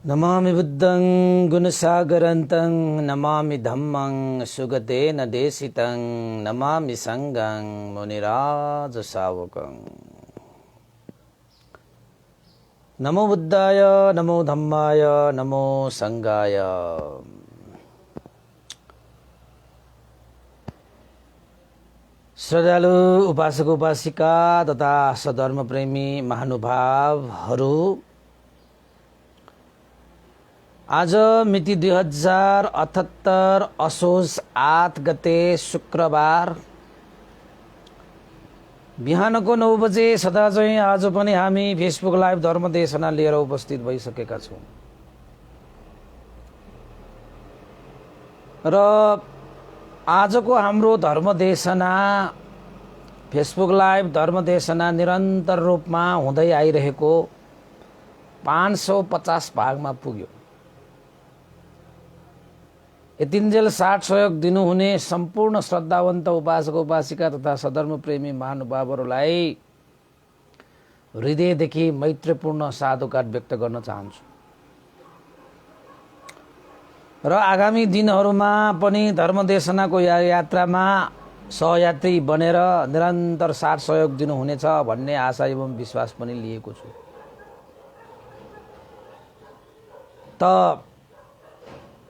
नमामि बुद्धं गुणसागरन्तं नमामि धम्मं सुगतेन देशितं नमामि संघं मुनिराज सावकं। नमो बुद्धाय नमो धम्माय नमो संघाय। श्रद्धालु उपासक उपासिका तथा सधर्म प्रेमी महानुभावहरू, आज मिति 2078 असोज 8 गते शुक्रबार बिहानको 9 बजे सदा चाहिँ आज पनि हामी फेसबुक लाइभ धर्मदेशना लिएर उपस्थित भइसकेका छौं र आजको हाम्रो धर्मदेशना फेसबुक लाइभ धर्मदेशना निरन्तर रूपमा हुँदै आइरहेको 550 भागमा पुग्यो। यतिन्जेल साथ सहयोग दिनुहुने सम्पूर्ण श्रद्धावन्त उपासक उपासिका तथा सधर्म प्रेमी महानुभावहरूलाई हृदयदेखि मैत्रीपूर्ण साधुवाद व्यक्त गर्न चाहन्छु र आगामी दिनहरूमा पनि धर्मदेशनाको यात्रामा सहयात्री बनेर निरन्तर साथ सहयोग दिनुहुनेछ भन्ने आशा एवं विश्वास पनि लिएको छु। त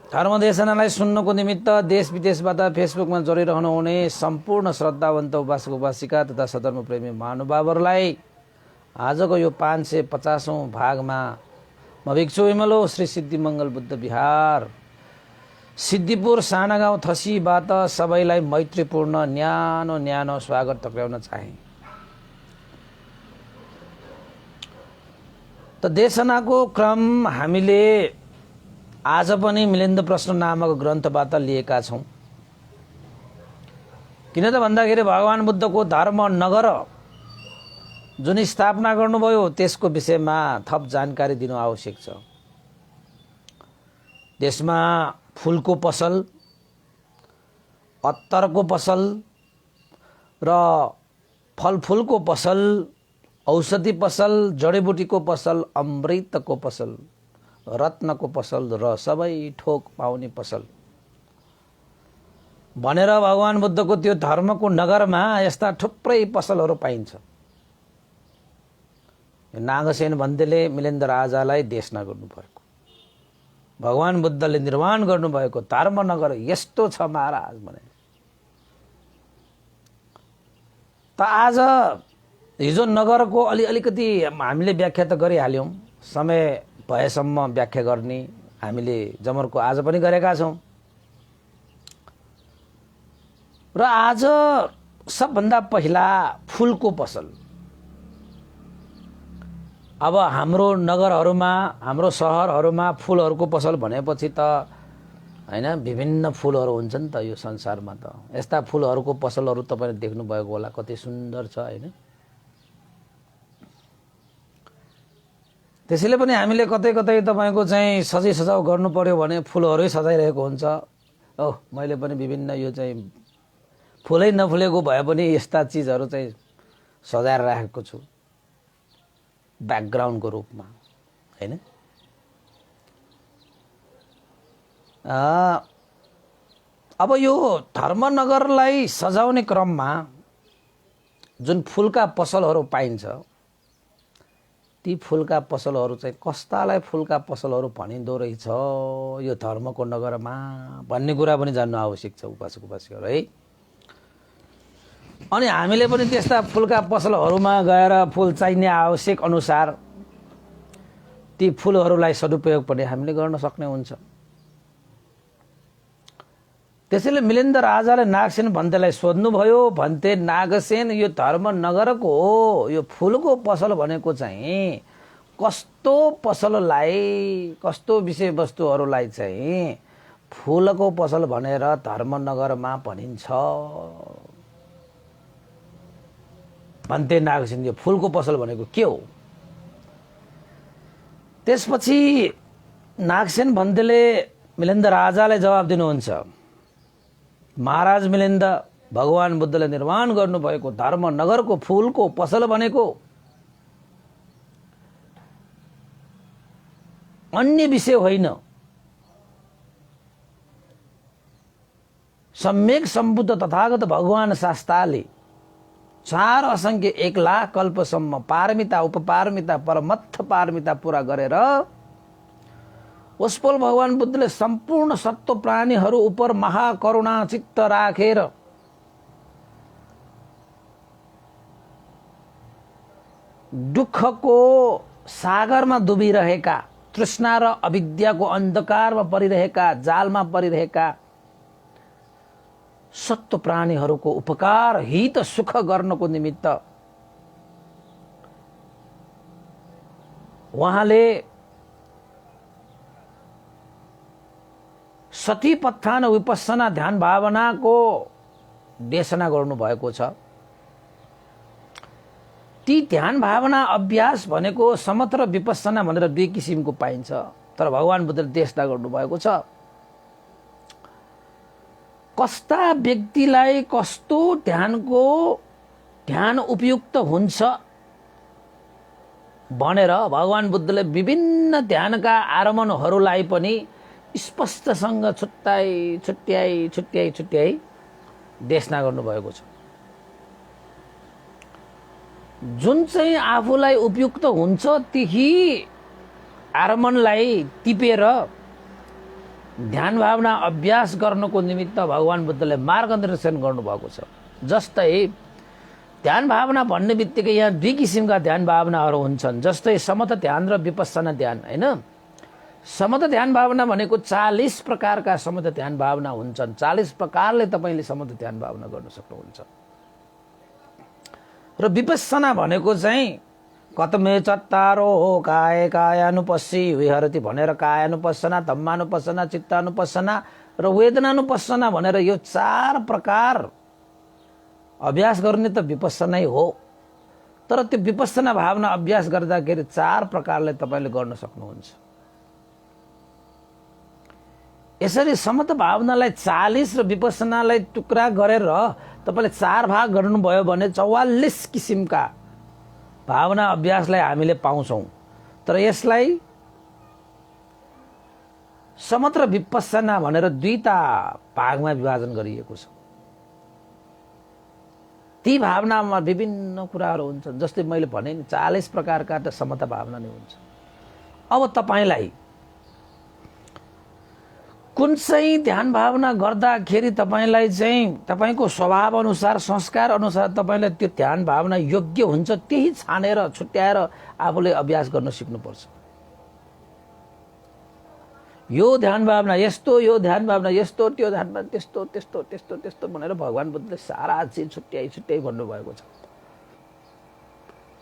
धर्मदेशनालाई सुन्नको निमित्त देश विदेशबाट फेसबुकमा जोडिरहनु हुने सम्पूर्ण श्रद्धावन्त उपासक उपासिका तथा सधर्म प्रेमी महानुभावहरूलाई आजको यो 550औं भागमा म भिक्षु विमलो श्री सिद्धिमङ्गल बुद्ध विहार सिद्धिपुर साना गाउँ थसीबाट सबैलाई मैत्रीपूर्ण न्यानो न्यानो स्वागत टक्राउन चाहे। त देशनाको क्रम हामीले आज पनि मिलिन्द प्रश्न नामक ग्रन्थबाट लिएका छौं। किन त भन्दाखेरि भगवान बुद्धको धर्म नगर जुन स्थापना गर्नुभयो त्यसको विषयमा थप जानकारी दिनु आवश्यक छ। देशमा फूलको पसल, अत्तरको पसल र फलफूलको पसल, औषधि पसल, जडीबुटीको पसल, अमृतको पसल, रत्नको पसल र सबै ठोक पाउने पसल भनेर भगवान बुद्धको त्यो धर्मको नगरमा यस्ता थुप्रै पसलहरू पाइन्छ। नागसेन भन्देले मिलिन्द राजालाई देशना गर्नुभएको, भगवान बुद्धले निर्माण गर्नुभएको धर्मनगर यस्तो छ महाराज भने। त आज हिजो नगरको अलिकति हामीले व्याख्या त गरिहाल्यौं, समय भएसम्म व्याख्या गर्ने हामीले जमर्को आज पनि गरेका छौं। र आज सबभन्दा पहिला फूलको पसल। अब हाम्रो नगरहरूमा, हाम्रो सहरहरूमा फूलहरूको पसल भनेपछि त हैन, विभिन्न फूलहरू हुन्छ नि त यो संसारमा। त यस्ता फूलहरूको पसलहरू तपाईले देख्नु भएको होला, कति सुन्दर छ हैन। त्यसैले पनि हामीले कतै कतै तपाईको चाहिँ सजाई सजाउ गर्नु पर्यो भने फूलहरुै सजाइरहेको हुन्छ। मैले पनि विभिन्न यो चाहिँ फूलै नफुलेको भए पनि यस्ता चीजहरु चाहिँ सजाएर राखेको छु ब्याकग्राउन्डको रूपमा हैन। अब यो धर्मनगरलाई सजाउने क्रममा जुन फूलका पसलहरु पाइन्छ, ती फूलका पसलहरु चाहिँ कस्तालाई फूलका पसलहरु भनिन्दो रहेछ यो धर्मको नगरमा भन्ने कुरा पनि जान्नु आवश्यक छ उपासक उपासिकाहरु है। अनि हामीले पनि त्यस्ता फूलका पसलहरुमा गएर फूल चाहिने आवश्यक अनुसार ती फूलहरुलाई सदुपयोग पनि हामीले गर्न सक्ने हुन्छ। त्यसैले मिलिन्द राजाले नागसेन भन्तेलाई सोध्नु भयो, भन्ते नागसेन यो धर्मनगरको यो फूलको पसल भनेको चाहिँ कस्तो पसललाई, कस्तो विषयवस्तुहरुलाई चाहिँ फूलको पसल भनेर धर्मनगरमा भनिन्छ। भन्ते नागसेन यो फूलको पसल भनेको के हो? त्यसपछि नागसेन भन्तेले मिलिन्द राजालाई जवाब दिनुहुन्छ, महाराज मिलिन्द, भगवान बुद्धले निर्माण गर्नुभएको धर्मनगरको फूलको पसल भनेको अन्य विषय होइन। सम्यक सम्बुद्ध तथागत भगवान शास्ताले 4 असंख्य 1 लाख कल्पसम्म पारमिता उपपारमिता परमत्थ पारमिता पूरा गरेर उसपल भगवान बुद्धले सम्पूर्ण सत्व प्राणीहरू उपर महाकरुणा चित्त राखेर दुःखको सागरमा डुबिरहेका, तृष्णा र अविद्याको अन्धकारमा परिरहेका, जालमा परिरहेका सत्व प्राणीहरूको उपकार हित सुख गर्नको निमित्त उहाँले सतीपत्थान विपස්සना ध्यान भावनाको देशना गर्नुभएको छ। ती ध्यान भावना अभ्यास भनेको समथ र विपස්සना भनेर 2 किसिमको पाइन्छ, तर भगवान बुद्धले देशना गर्नुभएको छ। कस्ता व्यक्तिलाई कस्तो ध्यान उपयुक्त हुन्छ भनेर भगवान बुद्धले विभिन्न ध्यानका आरम्भहरूलाई पनि स्पष्टसँग छुट्याई देशना गर्नुभएको छ। जुन चाहिँ आफूलाई उपयुक्त हुन्छ त्यही आरम्भलाई टिपेर ध्यान भावना अभ्यास गर्नको निमित्त भगवान बुद्धले मार्गदर्शन गर्नुभएको छ। जस्तै ध्यान भावना भन्ने बित्तिकै यहाँ 2 किसिमका ध्यान भावनाहरू हुन्छन्, जस्तै समथ ध्यान र विपස්සना ध्यान हैन। समथ ध्यान भावना भनेको 40 प्रकारका समथ ध्यान भावना हुन्छन्। 40 प्रकारले तपाईले समथ ध्यान भावना गर्न सक्नुहुन्छ। र विपස්සना भनेको चाहिँ कतमे चत्तारो काय कायानुपस्सी विहरति भनेर कायानुपස්සना, धम्मानुपස්සना, चित्तानुपස්සना र वेदनानुपස්සना भनेर यो 4 प्रकार अभ्यास गर्ने त विपස්සनै हो। तर त्यो विपස්සना भावना अभ्यास गर्दाखेरि 4 प्रकारले तपाईले गर्न सक्नुहुन्छ। यसरी समथ भावनालाई 40 र विपස්සनालाई टुक्रा गरेर तपाईले 4 भाग गर्नुभयो भने 44 किसिमका भावना अभ्यासलाई हामीले पाउँछौं। तर यसलाई समथ र विपස්සना भनेर 2टा भागमा विभाजन गरिएको छ। ती भावनामा विभिन्न कुराहरू हुन्छन्। जस्तै मैले भने नि 40 प्रकारका त समथ भावना नै हुन्छ। अब तपाईलाई कुन चाहिँ ध्यान भावना गर्दाखेरि तपाईलाई चाहिँ तपाईको स्वभाव अनुसार संस्कार अनुसार तपाईलाई त्यो ध्यान भावना योग्य हुन्छ त्यही छानेर छुट्याएर आफूले अभ्यास गर्न सिक्नुपर्छ। यो ध्यान भावना यस्तो, यो ध्यान भावना यस्तो, त्यो ध्यान भावना त्यस्तो त्यस्तो त्यस्तो त्यस्तो भनेर भगवान बुद्धले सारा चीज छुट्याई भन्नुभएको छ।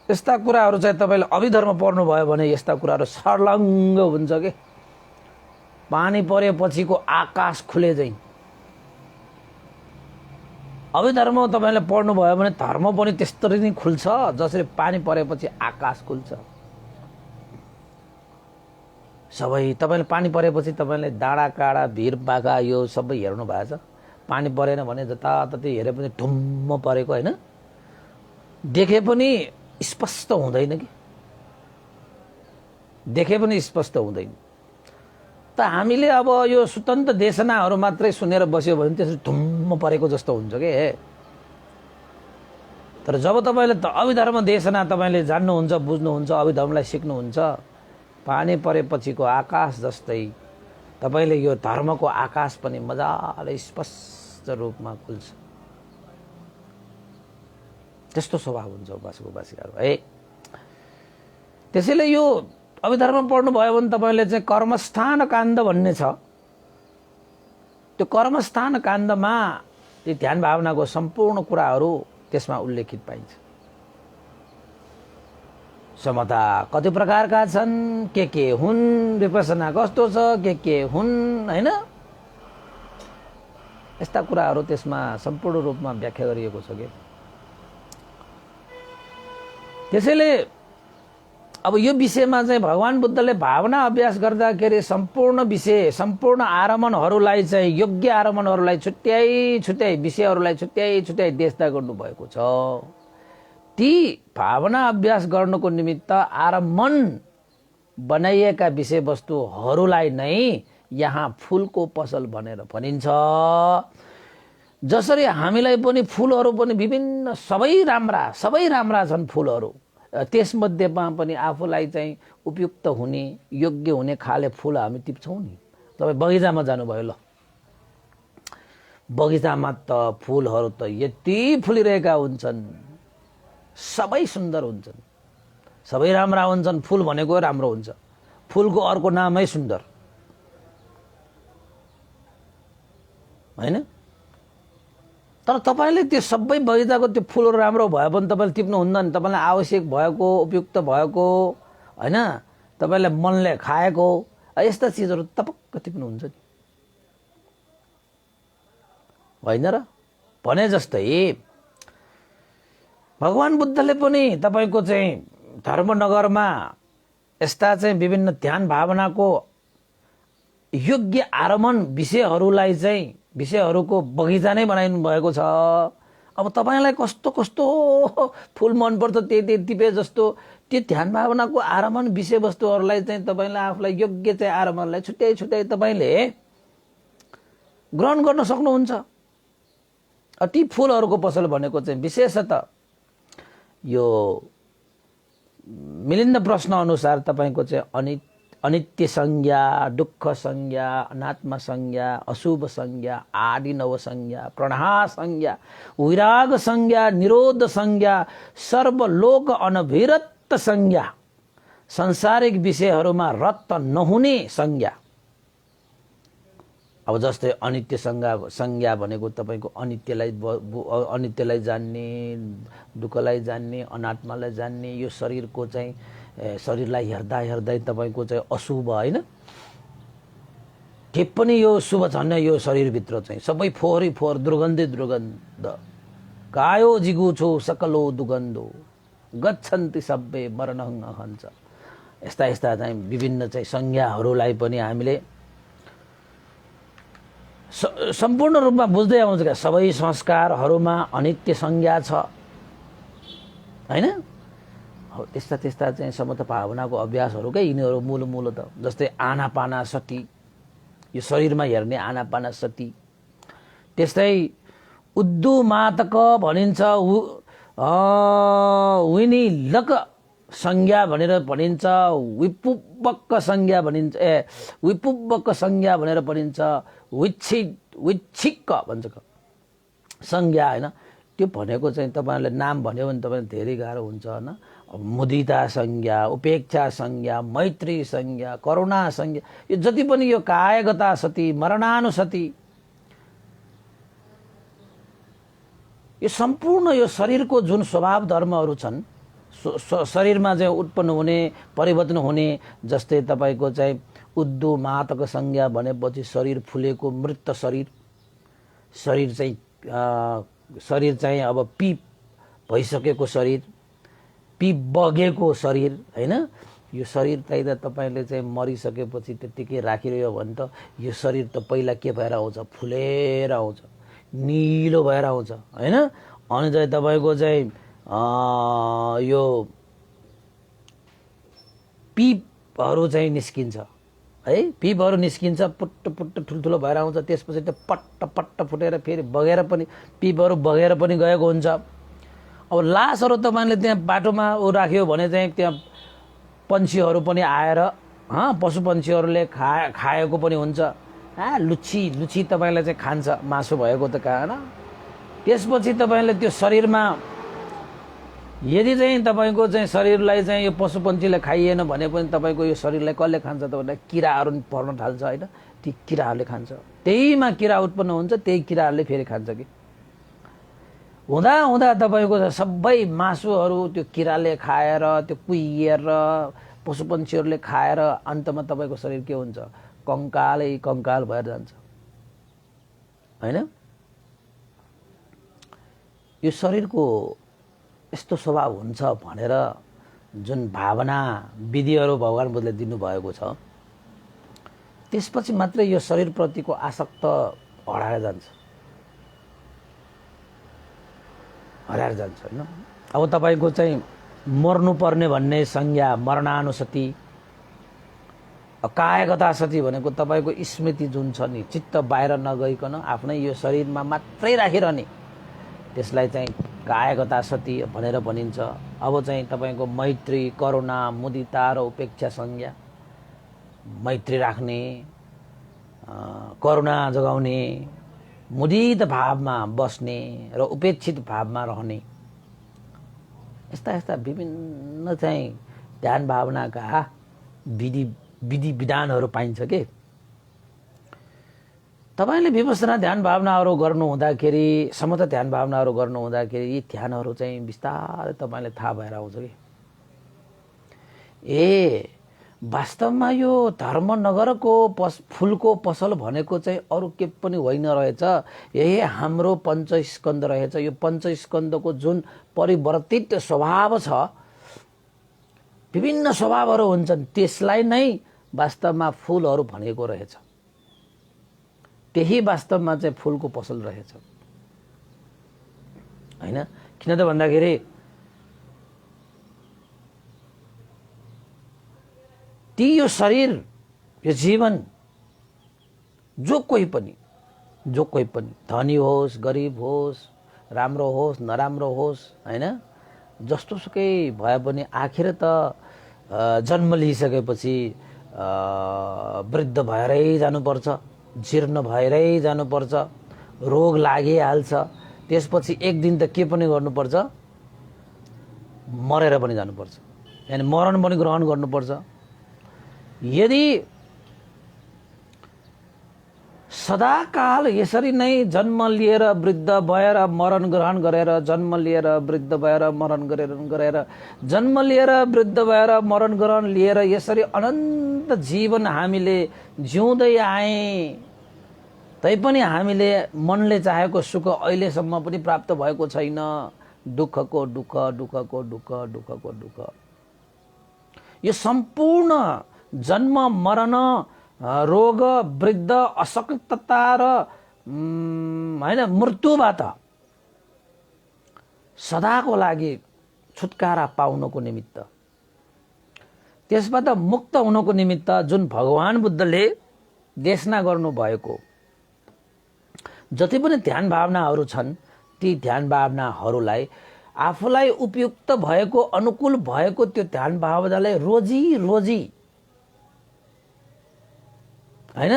यस्ता कुराहरू चाहिँ तपाईले अभिधर्म पढ्नुभयो भने यस्ता कुराहरू सर्लङ्ग हुन्छ के पानी परेपछिको आकाश खुले झैं। अभिधर्म तपाईले पढ्नुभयो भने धर्म पनि त्यस्तरी नै खुल्छ जसरी पानी परेपछि आकाश खुल्छ। सबै तपाईले पानी परेपछि तपाईले डाँडा काँडा भिर बागा यो सबै हेर्नु भएको छ। पानी परेन भने जताततै हेरे पनि ढुम्म परेको हैन, देखे पनि स्पष्ट हुँदैन कि, देखे पनि स्पष्ट हुँदैन। त हामीले अब यो स्वतन्त्र देशनाहरू मात्रै सुनेर बस्यो भने त्यसरी ढुम्म परेको जस्तो हुन्छ के। तर जब तपाईले अभिधर्म देशना तपाईले जान्नुहुन्छ, बुझ्नुहुन्छ, अभिधर्मलाई सिक्नुहुन्छ, पानी परेपछिको आकाश जस्तै तपाईले यो धर्मको आकाश पनि मजाले स्पष्ट रूपमा खुल्छ। त्यस्तो स्वभाव हुन्छ उपासक-उपासिकाहरू है। त्यसैले यो अभिधर्म पढ्नु भयो भने तपाईले चाहिँ कर्मस्थान काण्ड भन्ने छ। त्यो कर्मस्थान काण्डमा त्यो ध्यान भावनाको सम्पूर्ण कुराहरू त्यसमा उल्लेखित पाइन्छ। समता कति प्रकारका छन्, के हुन्, विपස්සना कस्तो छ, के हुन् हैन, यस्ता कुराहरू त्यसमा सम्पूर्ण रूपमा व्याख्या गरिएको छ के। त्यसैले अब यो विषयमा चाहिँ भगवान बुद्धले भावना अभ्यास गर्दाखेरि सम्पूर्ण विषय, सम्पूर्ण आरम्भहरूलाई चाहिँ योग्य आरम्भहरूलाई छुट्याई विषयहरूलाई छुट्याई देशना गर्नुभएको छ। ती भावना अभ्यास गर्नको निमित्त आरम्भन बनाइएका विषयवस्तुहरूलाई नै यहाँ फुलको पसल भनेर भनिन्छ। जसरी हामीलाई पनि फुलहरू पनि विभिन्न सबै राम्रा छन् फुलहरू, त्यसमध्येमा पनि आफूलाई चाहिँ उपयुक्त हुने योग्य हुने खाले फुल हामी टिप्छौँ नि। तपाईँ बगैँचामा जानुभयो, ल बगैँचामा त फुलहरू त यति फुलिरहेका हुन्छन्, सबै सुन्दर हुन्छन्, सबै राम्रा हुन्छन्। फुल भनेको राम्रो हुन्छ, फुलको अर्को नामै सुन्दर हैन। तर तपाईले त्यो सबै बगैँचाको त्यो फुलहरू राम्रो भए पनि तपाईले टिप्नुहुन्न नि। तपाईलाई आवश्यक भएको उपयुक्त भएको हैन, तपाईलाई मनले खाएको यस्ता चिजहरू टपक्क टिप्नुहुन्छ नि होइन र। भने जस्तै भगवान बुद्धले पनि तपाईको चाहिँ धर्मनगरमा यस्ता चाहिँ विभिन्न ध्यान भावनाको योग्य आरमण विषयहरूको बगैँचा नै बनाइनु भएको छ। अब तपाईलाई कस्तो कस्तो फुल मन पर्छ त्यही टिपे जस्तो त्यो ध्यान भावनाको आरमण विषयवस्तुहरूलाई चाहिँ तपाईले आफूलाई योग्य चाहिँ आरमणलाई छुट्याइ तपाईले ग्रहण गर्न सक्नुहुन्छ। ती फुलहरूको पसल भनेको चाहिँ विशेषतः यो मिलिन्द प्रश्न अनुसार तपाईको चाहिँ अनित्य संज्ञा, दुःख संज्ञा, अनात्मा संज्ञा, अशुभ संज्ञा, आदिनव संज्ञा, प्रणहा संज्ञा, विराग संज्ञा, निरोध संज्ञा, सर्वलोक अनभिरत संज्ञा, संसारिक विषयहरूमा रत नहुने संज्ञा। अब जस्तै अनित्य संज्ञा भनेको तपाईको अनित्यलाई जान्ने, दुःखलाई जान्ने, अनात्मालाई जान्ने, यो शरीरको चाहिँ शरीरलाई हेर्दै तपाईको चाहिँ अशुभ हैन, के पनि यो शुभ छैन। यो शरीरभित्र चाहिँ सबै फोहोर दुर्गन्ध कायो जिगु छो सकलो दुगन्धो गच्छन्ति सबै मरणं अहन्छ। यस्ता चाहिँ विभिन्न चाहिँ संज्ञाहरूलाई पनि हामीले सम्पूर्ण रूपमा बुझ्दै आउँछ क्या। सबै संस्कारहरूमा अनित्य संज्ञा छ हैन। त्यस्ता चाहिँ समता भावनाको अभ्यासहरूकै यिनीहरू मूल त। जस्तै आनापाना सती, यो शरीरमा हेर्ने आनापाना सती। त्यस्तै उद्धुमातक भनिन्छ, विनिलक संज्ञा भनेर भनिन्छ, विपुब्बक संज्ञा भनिन्छ, विपुब्बक संज्ञा भनेर भनिन्छ, विच्छिक्क भन्छ संज्ञा हैन। त्यो भनेको चाहिँ तपाईहरुले नाम भन्यो भने तपाईलाई धेरै गाह्रो हुन्छ हैन। मुदिता संज्ञा, उपेक्षा संज्ञा, मैत्री संज्ञा, करुणा संज्ञा, यो जति पनि यो कायगता सती, मरणानुसती, यो सम्पूर्ण यो शरीरको जुन स्वभाव धर्महरू छन्, शरीरमा चाहिँ उत्पन्न हुने परिवर्तन हुने। जस्तै तपाईको चाहिँ उद्धुमातक संज्ञा भनेपछि शरीर फुलेको मृत शरीर चाहिँ अब पिप भइसकेको शरीर, पिप बगेको शरीर हैन। यो शरीर त तपाईले चाहिँ मरिसकेपछि त्यतिकै राखिरह्यो भने त यो शरीर त पहिला के भएर आउँछ, फुलेर आउँछ, निलो भएर आउँछ हैन। अनि चाहिँ तपाईको चाहिँ यो पिपहरू चाहिँ निस्किन्छ है, पिपहरू निस्किन्छ, पुट्ट ठुल्ठुलो भएर आउँछ। त्यसपछि त पट्ट फुटेर फेरि बगेर पनि पिपहरू बगेर पनि गएको हुन्छ। अब लासहरू तपाईले त्यहाँ बाटोमा राख्यो भने चाहिँ त्यहाँ पन्छीहरू पनि आएर पशु पन्छीहरूले खाएको पनि हुन्छ। लुच्छी तपाईलाई चाहिँ खान्छ, मासु भएको त खाएन। त्यसपछि तपाईले त्यो शरीरमा यदि चाहिँ तपाईको चाहिँ शरीरलाई चाहिँ यो पशु पन्छीले खाइएन भने पनि तपाईको यो शरीरलाई कसले खान्छ त भन्दा किराहरू पर्न थाल्छ हैन। ती किराहरूले खान्छ, त्यहीमा किरा उत्पन्न हुन्छ, त्यही किराहरूले फेरि खान्छ कि। हुँदा तपाईको सबै मासुहरू त्यो किराले खाएर, त्यो कुहिएर, पशु पन्छीहरूले खाएर अन्तमा तपाईको शरीर के हुन्छ, कंकाल भएर जान्छ हैन। यो शरीरको यस्तो स्वभाव हुन्छ भनेर जुन भावना विधिहरू भगवान बुद्धले दिनुभएको छ, त्यसपछि मात्रै यो शरीरप्रतिको आसक्त हराएर जान्छ हैन। अब तपाईको चाहिँ मर्नुपर्ने भन्ने संज्ञा, मरणानुसती कायगता सती भनेको तपाईँको स्मृति जुन छ नि, चित्त बाहिर नगइकन आफ्नै यो शरीरमा मात्रै राखिरहने, त्यसलाई चाहिँ कायगता सती भनेर भनिन्छ। अब चाहिँ तपाईँको मैत्री, करुणा, मुदिता र उपेक्षा संज्ञा, मैत्री राख्ने, करुणा जगाउने, मुदित भावमा बस्ने र उपेक्षित भावमा रहने, यस्ता यस्ता विभिन्न चाहिँ ध्यान भावनाका विधि विधानहरू पाइन्छ के। तपाईले विपස්සना ध्यान भावनाहरू गर्नु हुँदाखेरि, समता ध्यान भावनाहरू गर्नु हुँदाखेरि यी ध्यानहरू चाहिँ बिस्तारै तपाईलाई थाहा भएर आउँछ कि ए वास्तवमा यो धर्मनगरको फुलको पसल भनेको चाहिँ अरू के पनि होइन रहेछ, यही हाम्रो पञ्चस्कन्द रहेछ। यो पञ्चस्कन्दको जुन परिवर्तित स्वभाव छ, विभिन्न स्वभावहरू हुन्छन्, त्यसलाई नै वास्तवमा फुलहरू भनेको रहेछ। त्यही वास्तवमा चाहिँ फुलको पसल रहेछ हैन। किन त भन्दाखेरि ती यो शरीर, यो जीवन, जो कोही पनि धनी होस्, गरिब होस्, राम्रो होस्, नराम्रो होस् हैन, जस्तो सुकै भए पनि आखिर त जन्म लिइसकेपछि वृद्ध भएरै जानुपर्छ, जीर्ण भएरै जानुपर्छ, रोग लागिहाल्छ, त्यसपछि एक दिन त के पनि गर्नुपर्छ, मरेर पनि जानुपर्छ, यानी मरण पनि ग्रहण गर्नुपर्छ। यदि सदाकाल यसरी नै जन्म लिएर वृद्ध भएर मरण ग्रहण गरेर, जन्म लिएर वृद्ध भएर मरण गरेर जन्म लिएर वृद्ध भएर मरण ग्रहण लिएर यसरी अनन्त जीवन हामीले जिउँदै आए तैपनि हामीले मनले चाहेको सुख अहिलेसम्म पनि प्राप्त भएको छैन। दुःखको दुःख, दुःखको दुःख, दुःखको दुःख। यो सम्पूर्ण जन्म मरण, रोग, वृद्ध, अशक्तता र हैन मृत्युबाट सदाको लागि छुटकारा पाउनको निमित्त, त्यसबाट मुक्त हुनको निमित्त जुन भगवान बुद्धले देशना गर्नु भएको जति पनि ध्यान भावनाहरू छन्, ती ध्यान भावनाहरूलाई आफूलाई उपयुक्त भएको, अनुकूल भएको त्यो ध्यान भावनालाई रोजी रोजी हैन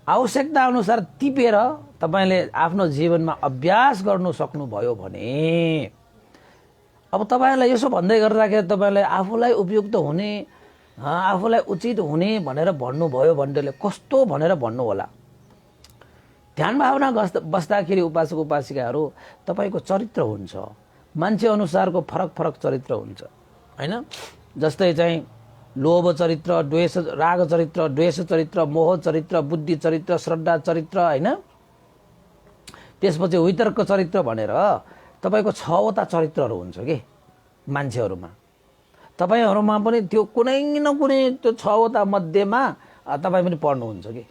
आवश्यकता अनुसार टिपेर तपाईले आफ्नो जीवनमा अभ्यास गर्नु सक्नुभयो भने, अब तपाईलाई यसो भन्दै गर्दाखेरि तपाईलाई आफूलाई उपयुक्त हुने, आफूलाई उचित हुने भनेर भन्नुभयो भनेले कस्तो भनेर भन्नु होला। ध्यान भावना बस्दाखेरि उपासक उपासिकाहरू तपाईको चरित्र हुन्छ, मान्छे अनुसारको फरक फरक चरित्र हुन्छ हैन। जस्तै चाहिँ लोभ चरित्र, द्वेष, राग चरित्र, द्वेष चरित्र, मोह चरित्र, बुद्धि चरित्र, श्रद्धा चरित्र हैन। त्यसपछि वितर्क चरित्र भनेर तपाईको 6 वटा चरित्रहरू हुन्छ के मान्छेहरूमा। तपाईहरुमा पनि त्यो कुनै न कुनै त्यो 6 वटा मध्येमा तपाई पनि पर्नुहुन्छ के।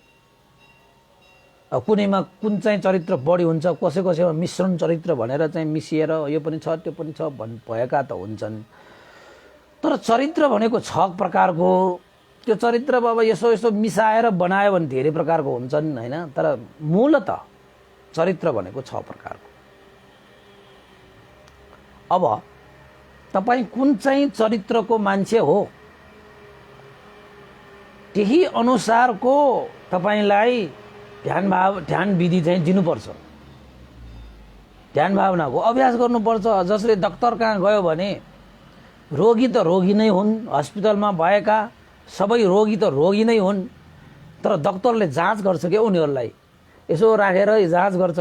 कुनैमा कुन चाहिँ चरित्र बढी हुन्छ, कसैमा मिश्रण चरित्र भनेर चाहिँ मिसिएर यो पनि छ त्यो पनि छ भएका त हुन्छन्। तर चरित्र भनेको 6 प्रकारको, त्यो चरित्र अब यसो यसो मिसाएर बनायो भने धेरै प्रकारको हुन्छन् हैन। तर मूलत चरित्र भनेको 6 प्रकारको। अब तपाई कुन चाहिँ चरित्रको मान्छे हो, त्यही अनुसारको तपाईलाई ध्यान विधि चाहिँ दिनुपर्छ। ध्यान भावनाको अभ्यास गर्नुपर्छ। जसले डाक्टर कहाँ गयो भने रोगी त रोगी नै हुन्, हस्पिटलमा भएका सबै रोगी त रोगी नै हुन्, तर डाक्टरले जाँच गर्छ के उनीहरूलाई, यसो राखेर जाँच गर्छ।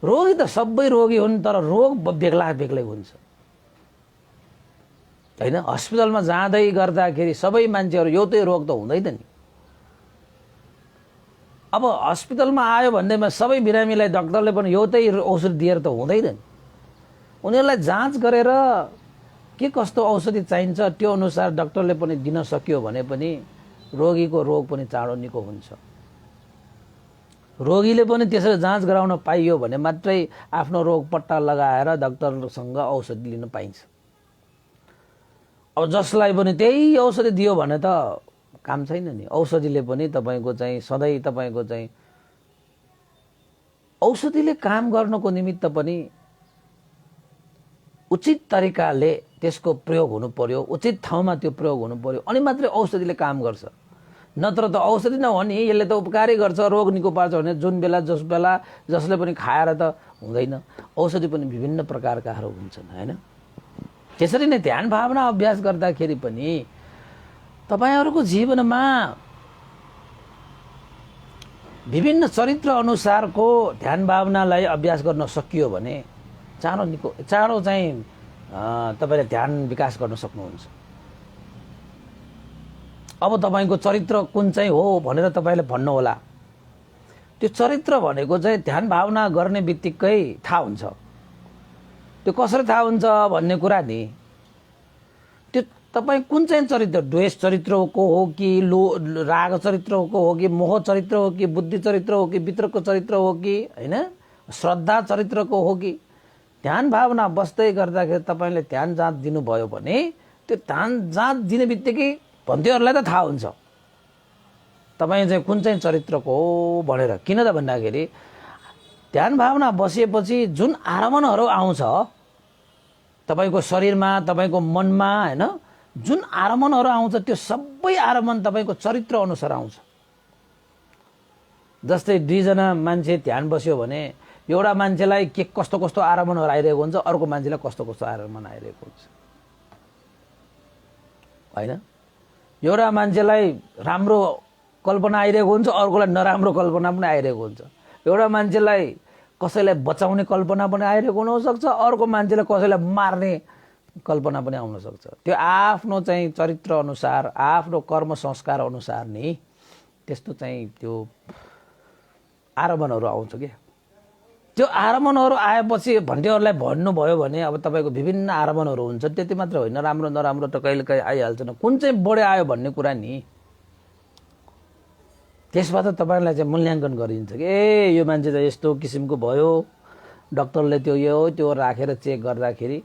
रोगी त सबै रोगी हुन्, तर रोग बेग्ला बेग्लै हुन्छ हैन। हस्पिटलमा जाँदै गर्दाखेरि सबै मान्छेहरू एउटै रोग त हुँदैन नि। अब हस्पिटलमा आयो भन्दैमा सबै बिरामीलाई डाक्टरले पनि एउटै औषधि दिएर त हुँदैन नि। उनीहरूलाई जाँच गरेर के कस्तो औषधि चाहिन्छ त्यो अनुसार डाक्टरले पनि दिन सक्यो भने पनि रोगीको रोग पनि चाँडो निको हुन्छ। रोगीले पनि त्यसरी जाँच गराउन पाइयो भने मात्रै आफ्नो रोग पट्टा लगाएर डाक्टरसँग औषधि लिन पाइन्छ। अब जसलाई पनि त्यही औषधि दियो भने त काम छैन नि। औषधिले पनि तपाईको चाहिँ सधैँ तपाईको चाहिँ औषधिले काम गर्नको निमित्त पनि उचित तरिकाले त्यसको प्रयोग हुनु पर्यो, उचित ठाउँमा त्यो प्रयोग हुनु पर्यो, अनि मात्रै औषधिले काम गर्छ। नत्र त औषधि नहो नि यसले त उपकारै गर्छ, रोग निको पार्छ भने जुन बेला जस बेला जसले पनि खाएर त हुँदैन। औषधि पनि विभिन्न प्रकारकाहरू हुन्छन् हैन। त्यसरी नै ध्यान भावना अभ्यास गर्दाखेरि पनि तपाईहरुको जीवनमा विभिन्न चरित्र अनुसारको ध्यान भावनालाई अभ्यास गर्न सकियो भने चाँडो चाहिँ तपाईले ध्यान विकास गर्न सक्नुहुन्छ। अब तपाईको चरित्र कुन चाहिँ हो भनेर तपाईले भन्नु होला। त्यो चरित्र भनेको चाहिँ ध्यान भावना गर्ने बित्तिकै थाहा हुन्छ। त्यो कसरी थाहा हुन्छ भन्ने कुरा नि, त्यो तपाई कुन चाहिँ चरित्र, द्वेष चरित्रको हो कि राग चरित्रको हो कि मोह चरित्र हो कि बुद्धि चरित्र हो कि वितर्क चरित्र हो कि हैन, श्रद्धा चरित्रको हो कि, ध्यान भावना बस्दै गर्दाखेरि तपाईले ध्यान जाँच दिनुभयो भने त्यो ध्यान जाँच दिने बित्तिकै भन्तीहरुलाई त थाहा हुन्छ तपाई चाहिँ कुन चाहिँ चरित्रको हो भनेर। किन त भन्दाखेरि ध्यान भावना बसेपछि जुन आरमणहरू आउँछ तपाईको शरीरमा, तपाईको मनमा हैन, जुन आरमणहरू आउँछ त्यो सबै आरमण तपाईको चरित्र अनुसार आउँछ। जस्तै दुईजना मान्छे ध्यान बस्यो भने एउटा मान्छेलाई के कस्तो कस्तो आरमणहरू आइरहेको हुन्छ, अर्को मान्छेलाई कस्तो कस्तो आरमण आइरहेको हुन्छ हैन। एउटा मान्छेलाई राम्रो कल्पना आइरहेको हुन्छ, अर्कोलाई नराम्रो कल्पना पनि आइरहेको हुन्छ। एउटा मान्छेलाई कसैलाई बचाउने कल्पना पनि आइरहेको हुन सक्छ, अर्को मान्छेलाई कसैलाई मार्ने कल्पना पनि आउन सक्छ। त्यो आफ्नो चाहिँ चरित्र अनुसार, आफ्नो कर्म संस्कार अनुसार नि त्यस्तो चाहिँ त्यो आरमणहरू आउँछ के। त्यो आरमणहरू आएपछि भन्टीहरुलाई भन्नुभयो भने अब तपाईको विभिन्न आरमणहरू हुन्छ। त्यति मात्र होइन, राम्रो नराम्रो त कहिलेकाहीँ आइहाल्छन्। कुन चाहिँ बढी आयो भन्ने कुरा नि त्यसबाट तपाईलाई चाहिँ मूल्याङ्कन गरिन्छ कि ए यो मान्छे त यस्तो किसिमको भयो, डाक्टरले त्यो राखेर चेक गर्दाखेरि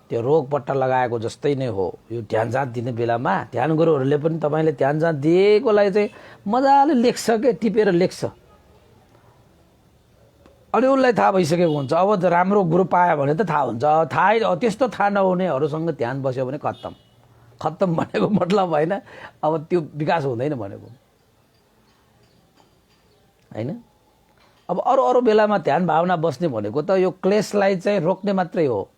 त्यो रोग पट्टा लगाएको जस्तै नै हो। यो ध्यान जाँच दिने बेलामा ध्यान गुरुहरूले पनि तपाईले ध्यान जाँच दिएकोलाई चाहिँ मजाले लेख्छ के, टिपेर लेख्छ। अनि उसलाई थाहा भइसकेको हुन्छ। अब त राम्रो गुरु पायो भने त थाहा हुन्छ। त्यस्तो थाहा नहुनेहरूसँग ध्यान बस्यो भने खत्तम भनेको मतलब होइन, अब त्यो विकास हुँदैन भनेको हैन। अब अरू बेलामा ध्यान भावना बस्ने भनेको त यो क्लेशलाई चाहिँ रोक्ने मात्रै हो।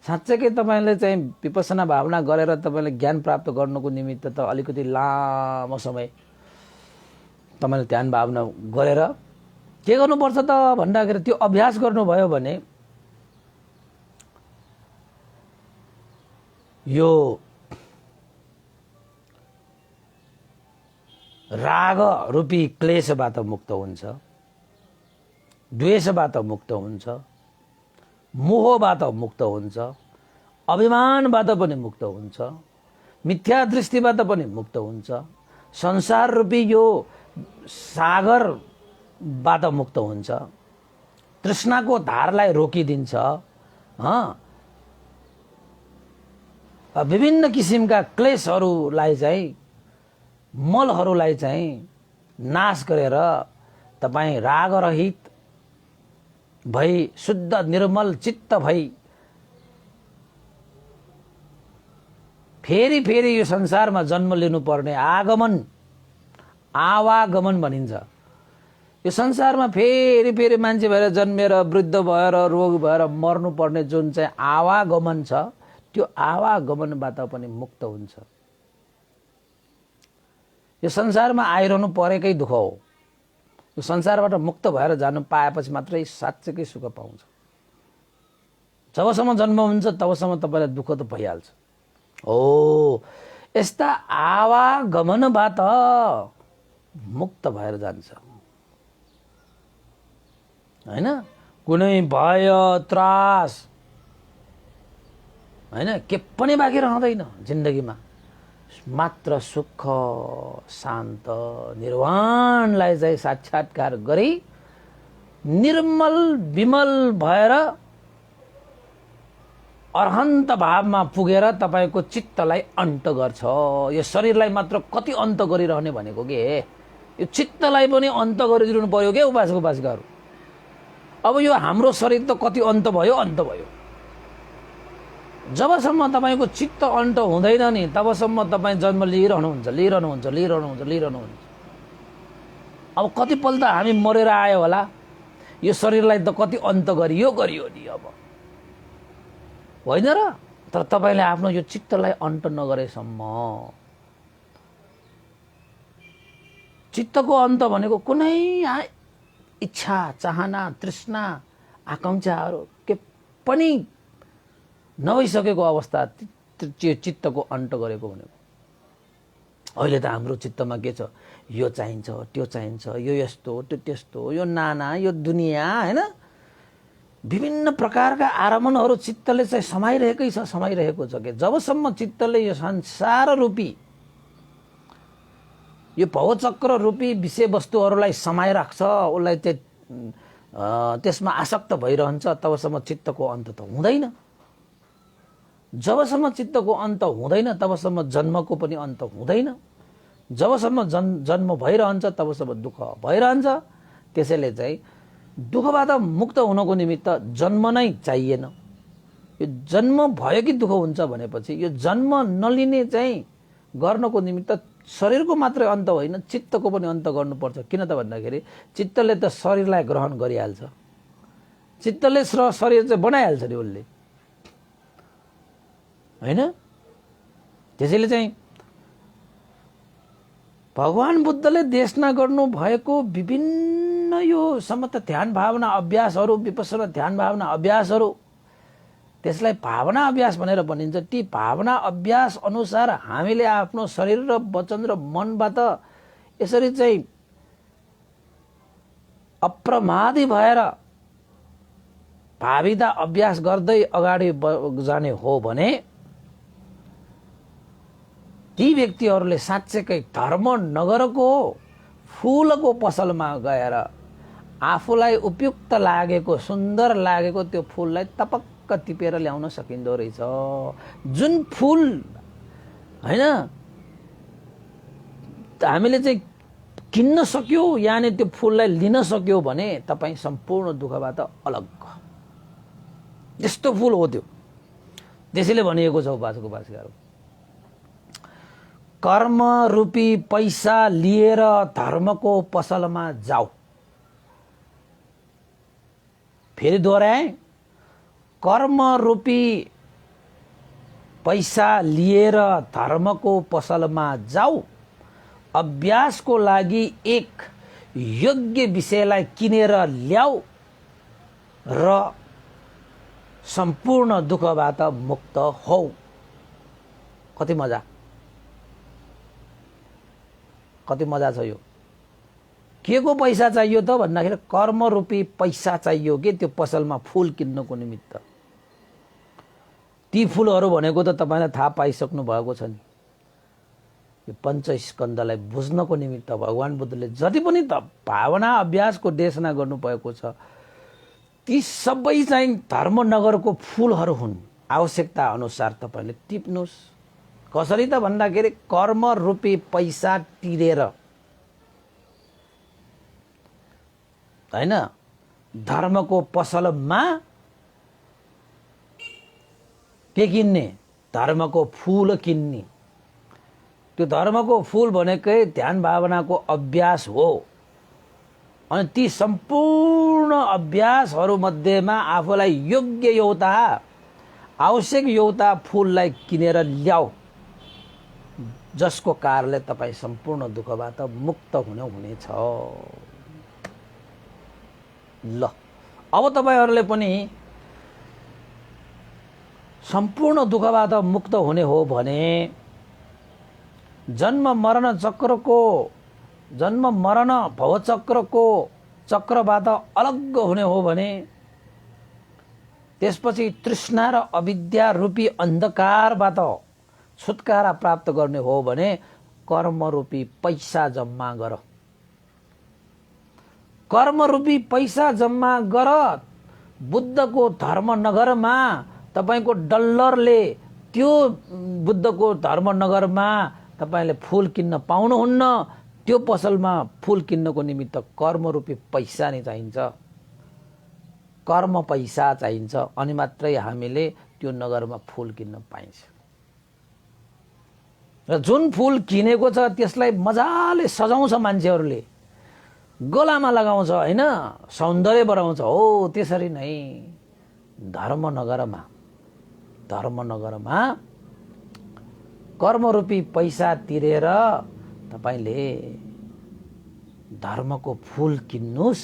साँच्चै तपाईले चाहिँ विपස්සना भावना गरेर तपाईले ज्ञान प्राप्त गर्नुको निमित्त त अलिकति लामो समय तपाईले ध्यान भावना गरेर के गर्नुपर्छ त भन्दाखेरि त्यो अभ्यास गर्नुभयो भने यो राग रूपी क्लेशबाट मुक्त हुन्छ, द्वेषबाट मुक्त हुन्छ, मोहबाट मुक्त हुन्छ, अभिमानबाट पनि मुक्त हुन्छ, मिथ्या दृष्टिबाट पनि मुक्त हुन्छ, संसार रूपी यो सागरबाट मुक्त हुन्छ, तृष्णाको धारलाई रोकिदिन्छ, विभिन्न किसिमका क्लेशहरूलाई चाहिँ, मलहरूलाई चाहिँ नाश गरेर तपाई रागरहित भई शुद्ध निर्मल चित्त भई फेरि यो संसारमा जन्म लिनुपर्ने आवागमन भनिन्छ। यो संसारमा फेरि मान्छे भएर जन्मेर वृद्ध भएर रोग भएर मर्नुपर्ने जुन चाहिँ आवागमन छ त्यो आवागमनबाट पनि मुक्त हुन्छ। यो संसारमा आइरहनु परेकै दुःख हो। यो संसारबाट मुक्त भएर जानु पाएपछि मात्रै साँच्चैकै सुख पाउँछ। जबसम्म जन्म हुन्छ तबसम्म तपाईलाई दुःख त भइहाल्छ। यस्ता आवागमनबाट मुक्त भएर जान्छ हैन। कुनै भय त्रास हैन के पनि बाँकी रहँदैन जिन्दगीमा। मात्र सुख शान्त निर्वाणलाई चाहिँ साक्षात्कार गरी निर्मल विमल भएर अरहन्त भावमा पुगेर तपाईँको चित्तलाई अन्त गर्छ। यो शरीरलाई मात्र कति अन्त गरिरहने भनेको के, यो चित्तलाई पनि अन्त गरिदिनु पर्यो के उपासक उपासिकाहरू। अब यो हाम्रो शरीर त कति अन्त भयो, अन्त भयो। जबसम्म तपाईँको चित्त अन्त हुँदैन नि तबसम्म तपाईँ जन्म लिइरहनुहुन्छ। अब कतिपल्ट हामी मरेर आयो होला, यो शरीरलाई त कति अन्त गरियो नि अब होइन र। तर तपाईँले आफ्नो यो चित्तलाई अन्त नगरेसम्म, चित्तको अन्त भनेको कुनै इच्छा, चाहना, तृष्णा, आकांक्षाहरू के पनि नभइसकेको अवस्था चित्तको अन्त गरेको भनेको। अहिले त हाम्रो चित्तमा के छ, यो चाहिन्छ, त्यो चाहिन्छ, यो यस्तो, त्यो त्यस्तो, यो नाना, यो दुनियाँ होइन, विभिन्न प्रकारका आरमणहरू चित्तले चाहिँ समाइरहेको छ के। जबसम्म चित्तले यो संसार रूपी, यो भवचक्र रूपी विषयवस्तुहरूलाई समाइराख्छ, उसलाई त्यसमा आसक्त भइरहन्छ, तबसम्म चित्तको अन्त त हुँदैन। जबसम्म चित्तको अन्त हुँदैन तबसम्म जन्मको पनि अन्त हुँदैन। जबसम्म जन्म भइरहन्छ तबसम्म दुःख भइरहन्छ। त्यसैले चाहिँ दुःखबाट मुक्त हुनको निमित्त जन्म नै चाहिएन। यो जन्म भयो कि दुःख हुन्छ भनेपछि यो जन्म नलिने चाहिँ गर्नको निमित्त शरीरको मात्रै अन्त होइन, चित्तको पनि अन्त गर्नुपर्छ। किन त भन्दाखेरि चित्तले त शरीरलाई ग्रहण गरिहाल्छ, चित्तले शरीर चाहिँ बनाइहाल्छ नि उसले होइन। त्यसैले चाहिँ भगवान बुद्धले देशना गर्नु भएको विभिन्न यो समत ध्यान भावना अभ्यासहरू, विपස්සना ध्यान भावना अभ्यासहरू, त्यसलाई भावना अभ्यास भनेर भनिन्छ। ती भावना अभ्यास अनुसार हामीले आफ्नो शरीर र वचन र मनबाट यसरी चाहिँ अप्रमादी भएर भाविता अभ्यास गर्दै अगाडि जाने हो भने ती व्यक्तिहरूले साँच्चैकै धर्म नगरको फूलको पसलमा गएर आफूलाई उपयुक्त लागेको, सुन्दर लागेको त्यो फूललाई टपक्क टिपेर ल्याउन सकिँदो रहेछ। जुन फूल होइन हामीले चाहिँ किन्न सक्यो, यानि त्यो फूललाई लिन सक्यो भने तपाईँ सम्पूर्ण दुःखबाट अलग, यस्तो फूल हो त्यो। त्यसैले भनिएको छ उपासक उपासिकाहरू, कर्म रूपी पैसा लिएर धर्मको पसलमा जाऊ। फेरि दोहोऱ्याए, कर्म रूपी पैसा लिएर धर्मको पसलमा जाऊ। अभ्यासको लागि एक योग्य विषयलाई किनेर ल्याऊ र सम्पूर्ण दुःखबाट मुक्त हौ। कति मजा, कति मजा छ यो। के को पैसा चाहियो त भन्दाखेरि कर्म रूपी पैसा चाहियो कि त्यो पसलमा फूल किन्नको निमित्त। ती फूलहरू भनेको त तपाईलाई थाहा पाइसक्नु भएको छ नि। यो पञ्चस्कन्धलाई बुझ्नको निमित्त भगवान बुद्धले जति पनि त भावना अभ्यासको देशना गर्नु भएको छ, ती सबै चाहिँ धर्मनगरको फूलहरू हुन्। आवश्यकता अनुसार तपाईले टिप्नुस्। कसरी त भन्दाखेरि कर्म रूपी पैसा तिरेर हैन, धर्मको पसलमा के किन्ने, धर्मको फूल किन्ने। त्यो धर्मको फूल भनेकै ध्यान भावनाको अभ्यास हो। अनि ती सम्पूर्ण अभ्यासहरू मध्येमा आफूलाई योग्य एउटा आवश्यक एउटा फूललाई किनेर ल्याऊ, जसको कारणले तपाईं सम्पूर्ण दुःखबाट मुक्त हुनेछ। ल अब तपाईहरुले पनि सम्पूर्ण दुःखबाट मुक्त हुने हो भने, जन्म मरण भवचक्रको चक्रबाट अलग हुने हो भने, त्यसपछि तृष्णा र अविद्या रूपी अन्धकारबाट छुटकारा प्राप्त गर्ने हो भने कर्म रूपी पैसा जम्मा गर। कर्म रूपी पैसा जम्मा गर। बुद्धको धर्मनगरमा तपाईको डलरले त्यो बुद्धको धर्मनगरमा तपाईले फूल किन्न पाउनुहुन्न। त्यो पसलमा फूल किन्नको निमित्त कर्मरूपी पैसा नै चाहिन्छ, कर्म पैसा चाहिन्छ, अनि मात्रै हामीले त्यो नगरमा फूल किन्न पाइन्छ। र जुन फूल किनेको छ त्यसलाई मजाले सजाउँछ मान्छेहरूले, गलामा लगाउँछ हैन, सौन्दर्य बढाउँछ। हो त्यसरी नै धर्मनगरमा कर्मरूपी पैसा तिरेर तपाईले धर्मको फूल किन्नुस्।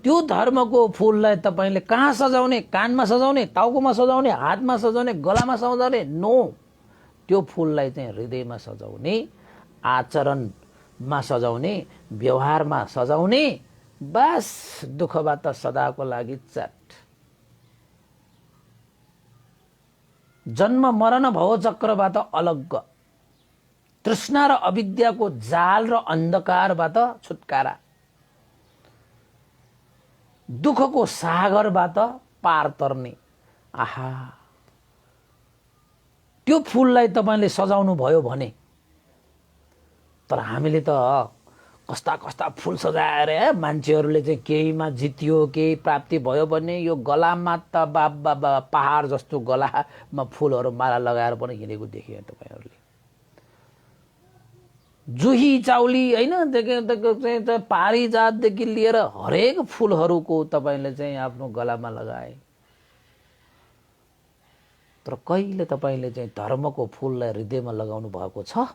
त्यो धर्मको फूललाई तपाईले कहाँ सजाउने? कानमा सजाउने, टाउकोमा सजाउने, हातमा सजाउने, गलामा सजाउने? नो, त्यो फूललाई चाहिँ हृदयमा सजाउने, आचरणमा सजाउने, व्यवहारमा सजाउने। बस दुःखबाट सदाको लागि चट। जन्म मरण भव चक्रबाट अलग, तृष्णा र अविद्याको जाल र अन्धकारबाट छुटकारा, दुःखको सागरबाट पार तर्ने। आहा, त्यो फूललाई तपाईले सजाउनु भयो भने। तर हामीले त कस्ता कस्ता फूल सजाएर मान्छेहरूले चाहिँ केहीमा जित्यो, केही प्राप्ति भयो भने यो गलामा त बाबा पहाड जस्तो गलामा फूलहरू माला लगाएर पनि हिँडेको देखियो तपाईहरूले। जुही चाउली हैन, चाहिँ पारिजातदेखि लिएर हरेक फूलहरूको तपाईले चाहिँ आफ्नो गलामा लगाए। तर कहिले तपाईले चाहिँ धर्मको फूललाई हृदयमा लगाउनु भएको छ?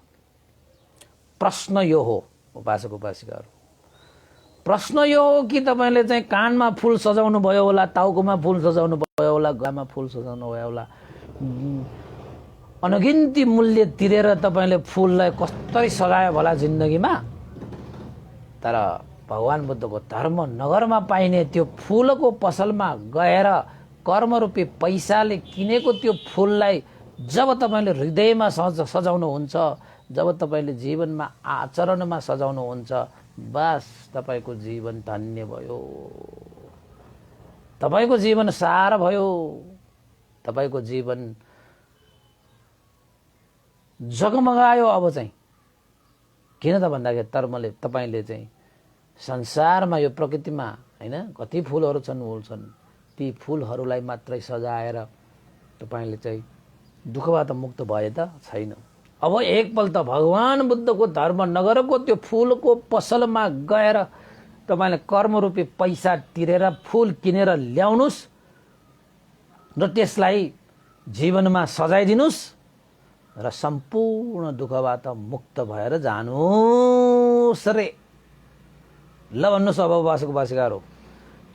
प्रश्न यो हो उपासक उपासिकाहरू, प्रश्न यो हो कि तपाईले चाहिँ कानमा फूल सजाउनु भयो होला, टाउकोमा फूल सजाउनु भयो होला, गलामा फूल सजाउनु भयो होला, अनगिन्ती मूल्य तिरेर तपाईले फूललाई कसरी सजायो होला जिन्दगीमा। तर भगवान बुद्धको धर्म नगरमा पाइने त्यो फूलको पसलमा गएर कर्मरूपी पैसाले किनेको त्यो फूललाई जब तपाईले हृदयमा सजाउनुहुन्छ, जब तपाईले जीवनमा आचरणमा सजाउनुहुन्छ, बस तपाईको जीवन धन्य भयो, तपाईको जीवन सार भयो, तपाईको जीवन जगमगायो। अब चाहिँ किन त भन्दाखेरि धर्मले तपाईले चाहिँ संसारमा यो प्रकृतिमा हैन कति फूलहरू छन्, ती फूलहरूलाई मात्रै सजाएर तपाईले चाहिँ दुःखबाट मुक्त भए त छैन। अब एकपल्ट भगवान बुद्धको धर्म नगरको त्यो फूलको पसलमा गएर तपाईले कर्मरूपी पैसा तिरेर फूल किनेर ल्याउनुस् र त्यसलाई जीवनमा सजाइदिनुस् र सम्पूर्ण दुःखबाट मुक्त भएर जानुस् रे। ल भन्नुस् अब उपासक उपासिकाहरू,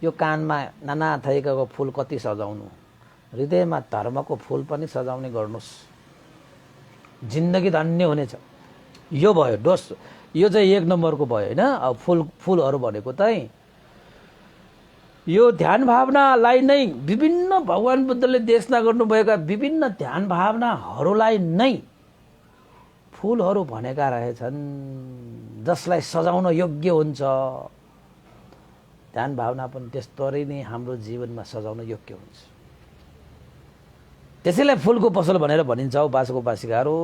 यो कानमा नाना थरीको फूल कति सजाउनु, हृदयमा धर्मको फूल पनि सजाउने गर्नुस्, जिन्दगी धन्य हुनेछ। यो भयो दोष, यो चाहिँ एक नम्बरको भयो हैन। अब फूलहरू भनेको चाहिँ यो ध्यान भावनालाई नै विभिन्न भगवान बुद्धले देशना गर्नुभएका विभिन्न ध्यान भावनाहरूलाई नै फूलहरू भनेका रहेछन्, जसलाई सजाउन योग्य हुन्छ। ध्यान भावना पनि त्यस्तै नै हाम्रो जीवनमा सजाउन योग्य हुन्छ। त्यसैलाई फूलको पसल भनेर भनिन्छ उपासक उपासिकाहरू।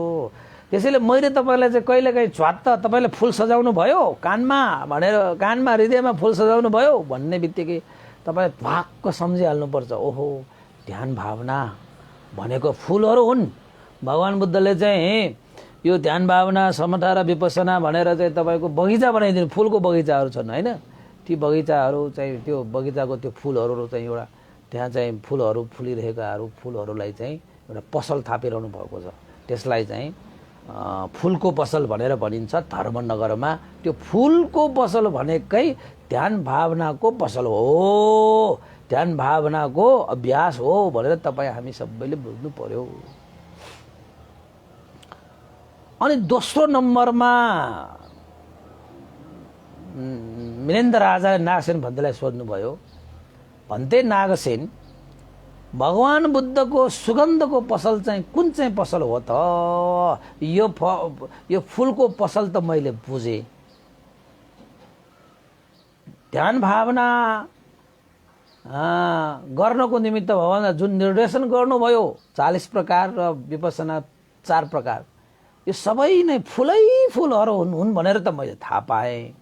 त्यसैले मैले तपाईलाई चाहिँ कहिलेकाहीँ झ्वात्त तपाईले फूल सजाउनु भयो कानमा भनेर, कानमा हृदयमा फूल सजाउनु भयो भन्ने बित्तिकै तपाईले भाक्क सम्झिहाल्नुपर्छ, ओहो ध्यान भावना भनेको फूलहरू हुन्। भगवान बुद्धले चाहिँ यो ध्यान भावना समता र विपස්සना भनेर चाहिँ तपाईको बगैँचा बनाइदिनु, फूलको बगैँचाहरू छन् हैन। ती बगैँचाहरू चाहिँ त्यो बगैँचाको त्यो फूलहरू चाहिँ एउटा त्यहाँ चाहिँ फूलहरू फुलिरहेकाहरू फूलहरूलाई चाहिँ एउटा पसल थापिरहनु भएको छ। त्यसलाई चाहिँ फूलको पसल भनेर भनिन्छ धर्मनगरमा। त्यो फूलको पसल भनेकै ध्यान भावनाको पसल हो, ध्यान भावनाको अभ्यास हो भनेर तपाईँ हामी सबैले बुझ्नु पर्यो। अनि दोस्रो नम्बरमा मिनेन्द्र राजाले नागसेन भन्तेलाई सोध्नुभयो, भन्ते नागसेन भगवान बुद्धको सुगन्धको पसल चाहिँ कुन चाहिँ पसल हो त? यो फूलको पसल त मैले बुझेँ, ध्यान भावना गर्नको निमित्त भगवान जुन निर्देशन गर्नुभयो 40 प्रकार र विपसना 4 प्रकार, यो सबै नै फुलै फुलहरू हुन् भनेर त मैले थाहा पाएँ।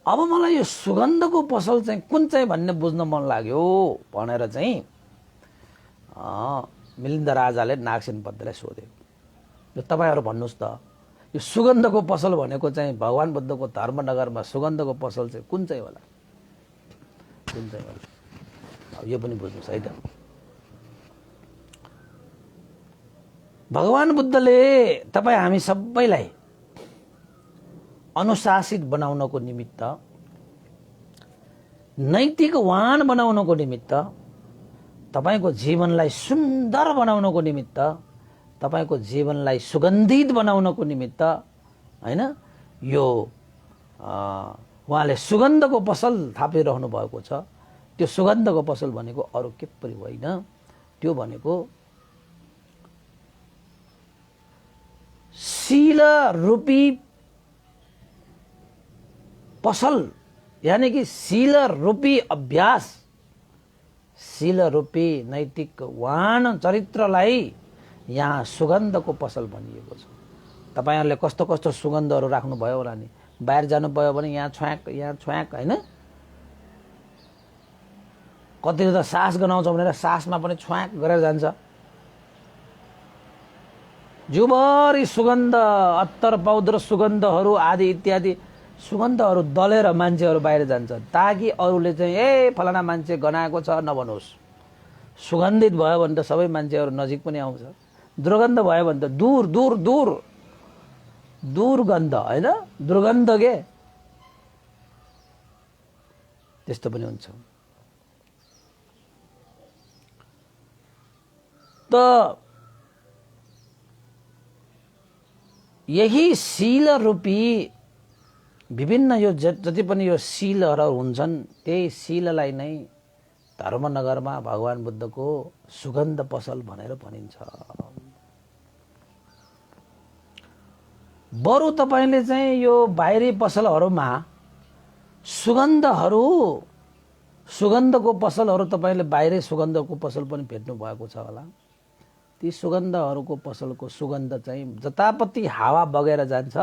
अब मलाई यो सुगन्धको पसल चाहिँ कुन चाहिँ भन्ने बुझ्न मन लाग्यो भनेर चाहिँ मिलिन्द राजाले नागसेन पन्तलाई सोधे, यो तपाईहरु भन्नुस् त, यो सुगन्धको पसल भनेको चाहिँ भगवान बुद्धको धर्मनगरमा सुगन्धको पसल चाहिँ कुन चाहिँ होला, कुन चाहिँ होला? अब यो पनि बुझ्नुस् है त। भगवान बुद्धले तपाई हामी सबैलाई अनुशासित बनाउनको निमित्त, नैतिकवान बनाउनको निमित्त, तपाईको जीवनलाई सुन्दर बनाउनको निमित्त, तपाईको जीवनलाई सुगन्धित बनाउनको निमित्त हैन, यो उहाँले सुगन्धको पसल थापिरहनु भएको छ। त्यो सुगन्धको पसल भनेको अरु के पनि होइन, त्यो भनेको शील रूपी पसल, यानी कि शील रूपी अभ्यास, शील रूपी नैतिकवान चरित्रलाई यहाँ सुगन्धको पसल भनिएको छ। तपाईहरुले कस्तो कस्तो सुगन्धहरु राख्नु भयो होला नि, बाहिर जानु भयो भने यहाँ छ्वाक हैन, कतिले त सास गनाउँछ भनेर सासमा पनि छ्वाक गरेर जान्छ। जुभरि सुगन्ध, अत्तर पौधर सुगन्धहरु आदि इत्यादि सुगन्धहरु दलेर मान्छेहरु बाहिर जान्छ, ताकि अरूले चाहिँ ए फलाना मान्छे गनाएको छ नभनोस्। सुगन्धित भयो भने त सबै मान्छेहरु नजिक पनि आउँछ, दुर्गन्ध भयो भने त दूर दूर दूर दुर्गन्ध हैन, दुर्गन्ध के त्यस्तो पनि हुन्छ। त यही शील रूपी विभिन्न यो जति पनि यो शीलहरु हुन्छन्, त्यही शीललाई नै धर्मनगरमा भगवान बुद्धको सुगन्ध पसल भनेर भनिन्छ। बरु तपाईले चाहिँ यो बाहिरी पसलहरुमा सुगन्धको पसलहरु तपाईले बाहिरै सुगन्धको पसल पनि भेट्नु भएको छ होला। ती सुगन्धहरुको पसलको सुगन्ध चाहिँ जतापट्टि हावा बगेर जान्छ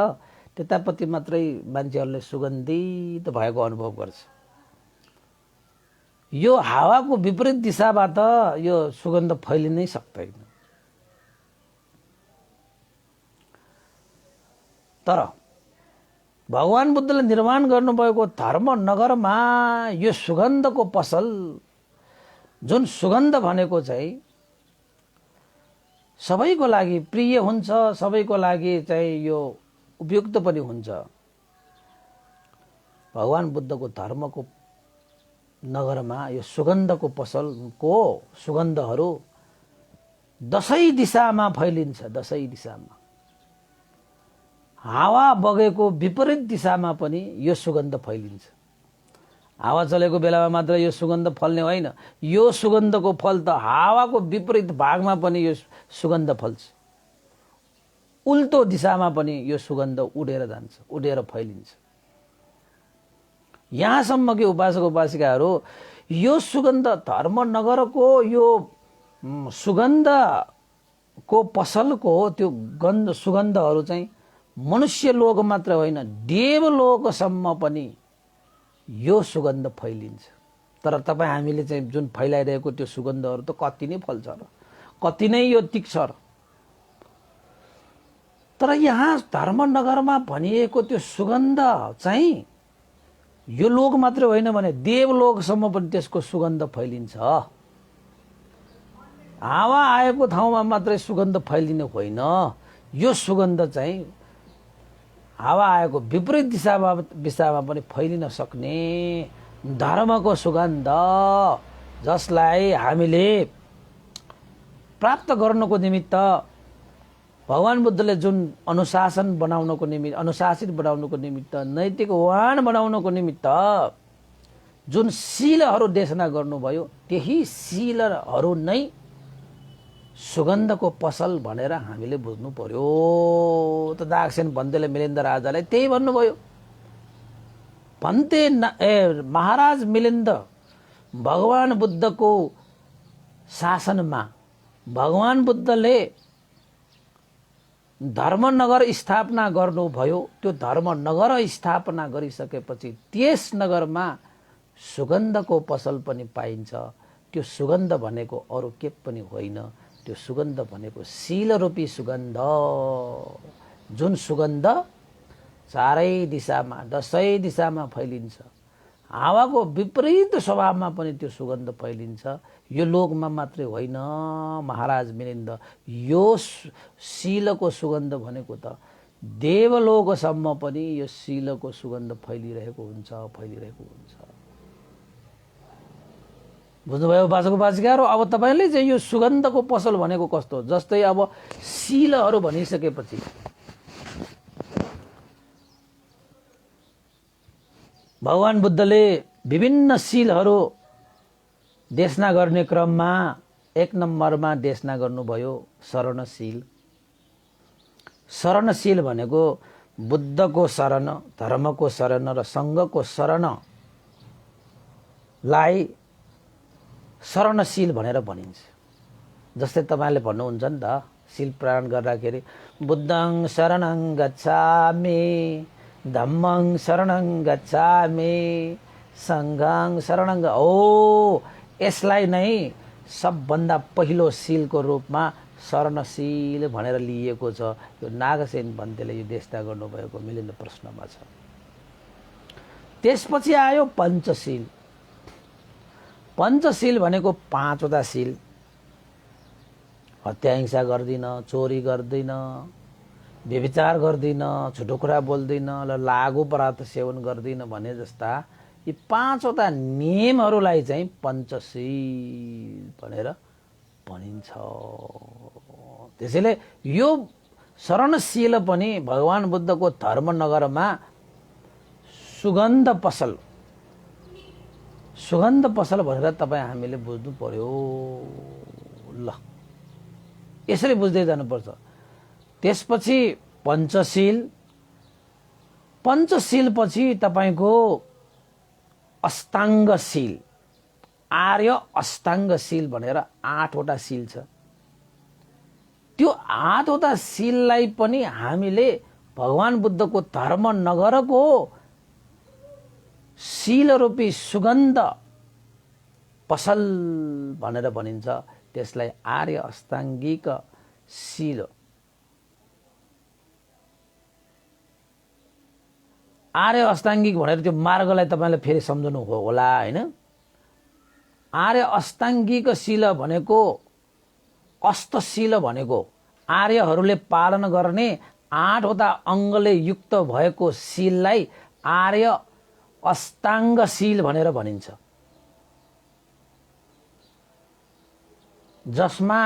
त्यतापट्टि मात्रै मान्छेहरुले सुगन्धित भएको अनुभव गर्छ। यो हावाको विपरीत दिशाबाट यो सुगन्ध फैलिनै सक्दैन। तर भगवान बुद्धले निर्माण गर्नुभएको धर्मनगरमा यो सुगन्धको पसल, जुन सुगन्ध भनेको चाहिँ सबैको लागि प्रिय हुन्छ, सबैको लागि चाहिँ यो उपयुक्त पनि हुन्छ। भगवान बुद्धको धर्मको नगरमा यो सुगन्धको पसलको सुगन्धहरु दशै दिशामा फैलिन्छ। दशै दिशामा हावा बगेको विपरीत दिशामा पनि यो सुगन्ध फैलिन्छ। हावा चलेको बेलामा मात्र यो सुगन्ध फल्ने होइन, यो सुगन्धको फल त हावाको विपरीत भागमा पनि यो सुगन्ध फल्छ। उल्टो दिशामा पनि यो सुगन्ध उडेर जान्छ, उडेर फैलिन्छ। यहाँसम्म कि उपासक उपासिकाहरू यो सुगन्ध धर्मनगरको यो सुगन्धको पसलको त्यो गन्ध सुगन्धहरू चाहिँ मनुष्य लोक मात्र होइन, देवलोकसम्म पनि यो सुगन्ध फैलिन्छ। तर तपाई हामीले चाहिँ जुन फैलाइरहेको त्यो सुगन्धहरू त कति नै फल्छ र, कति नै यो टिक्छ र। तर यहाँ धर्मनगरमा भनिएको त्यो सुगन्ध चाहिँ यो लोक मात्र होइन भने देवलोकसम्म पनि त्यसको सुगन्ध फैलिन्छ। हावा आएको ठाउँमा मात्रै सुगन्ध फैलिने होइन, यो सुगन्ध चाहिँ हावा आएको विपरीत दिशामा पनि फैलिन सक्ने धर्मको सुगन्ध, जसलाई हामीले प्राप्त गर्नको निमित्त भगवान बुद्धले जुन अनुशासित बनाउनको निमित्त, नैतिकवान बनाउनको निमित्त जुन शीलहरू देशना गर्नुभयो, त्यही शीलहरू नै सुगन्धको पसल भनेर हामीले बुझ्नु पर्यो। त दागसेन भन्तेले मिलिन्द राजालाई त्यही भन्नुभयो। महाराज मिलिन्द भगवान बुद्धको शासनमा भगवान बुद्धले धर्मनगर स्थापना गर्नुभयो। त्यो धर्मनगर स्थापना गरिसकेपछि त्यस नगरमा सुगन्धको पसल पनि पाइन्छ। त्यो सुगन्ध भनेको अरू के पनि होइन, त्यो सुगन्ध भनेको शीलरूपी सुगन्ध, जुन सुगन्ध चारै दिशामा दसै दिशामा फैलिन्छ। हावाको विपरीत स्वभावमा पनि त्यो सुगन्ध फैलिन्छ। यो लोकमा मात्रै होइन महाराज मिलिन्द, यो शीलको सुगन्ध भनेको त देवलोकसम्म पनि यो शीलको सुगन्ध फैलिरहेको हुन्छ। बुझ्नुभयो बाजेको बाजिकाहरू? अब तपाईँले चाहिँ यो सुगन्धको पसल भनेको कस्तो, जस्तै अब शीलहरू भनिसकेपछि भगवान बुद्धले विभिन्न शीलहरू देशना गर्ने क्रममा एक नम्बरमा देशना गर्नुभयो शरणशील। शरणशील भनेको बुद्धको शरण, धर्मको शरण र सङ्घको शरणलाई शरणशील भनेर भनिन्छ। जस्तै तपाईँले भन्नुहुन्छ नि त शील प्राण गर्दाखेरि बुद्धं शरणं गच्छामि, धम्मं शरणं गच्छामि, सङ्घं शरणं यसलाई नै सबभन्दा पहिलो शीलको रूपमा शरणशील भनेर लिइएको छ। यो नागसेन भन्तेले यो देशना गर्नुभएको मिलिन्द प्रश्नमा छ। त्यसपछि आयो पञ्चशील। पञ्चशील भनेको 5वटा शील। हत्या हिंसा गर्दिन, चोरी गर्दिन, व्यभिचार गर्दिन, झुटो कुरा बोल्दिन, लागु पदार्थ सेवन गर्दिन भने जस्ता यी 5वटा नियमहरूलाई चाहिँ पञ्चशील भनेर भनिन्छ। त्यसैले यो शरणशील पनि भगवान बुद्धको धर्मनगरमा सुगन्ध पसल भनेर तपाईँ हामीले बुझ्नु पर्यो। ल यसरी बुझ्दै जानुपर्छ। त्यसपछि पञ्चशील पछि तपाईँको अष्टाङ्गशील, आर्य अष्टाङ्गशील भनेर 8वटा शील छ। त्यो 8वटा शीललाई पनि हामीले भगवान बुद्धको धर्मनगरको शीलरूपी सुगन्ध पसल भनेर भनिन्छ। त्यसलाई आर्य अष्टाङ्गिक शील। आर्य अष्टाङ्गिक भनेर त्यो मार्गलाई तपाईँले फेरि सम्झनु होला होइन। आर्य अष्टाङ्गिक शील भनेको अष्टशील भनेको आर्यहरूले पालन गर्ने 8वटा अङ्गले युक्त भएको शीललाई आर्य अष्टाङ्गशील भनेर भनिन्छ। जसमा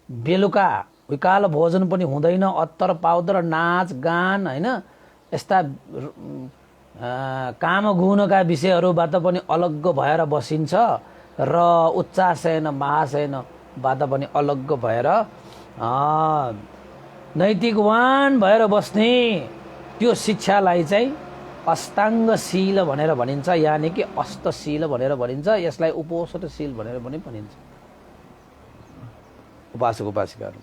बेलुका विकाल भोजन पनि हुँदैन, अत्तर पाउदर नाच गान होइन यस्ता कामगुणका विषयहरूबाट पनि अलग्ग भएर बसिन्छ र उच्चाशयन महाशयनबाट पनि अलग्ग भएर नैतिकवान भएर बस्ने त्यो शिक्षालाई चाहिँ अष्टाङ्गशील भनेर भनिन्छ, यानि कि अष्टशील भनेर भनिन्छ। यसलाई उपोषणशील भनेर पनि भनिन्छ। उपासक उपासिकाहरू,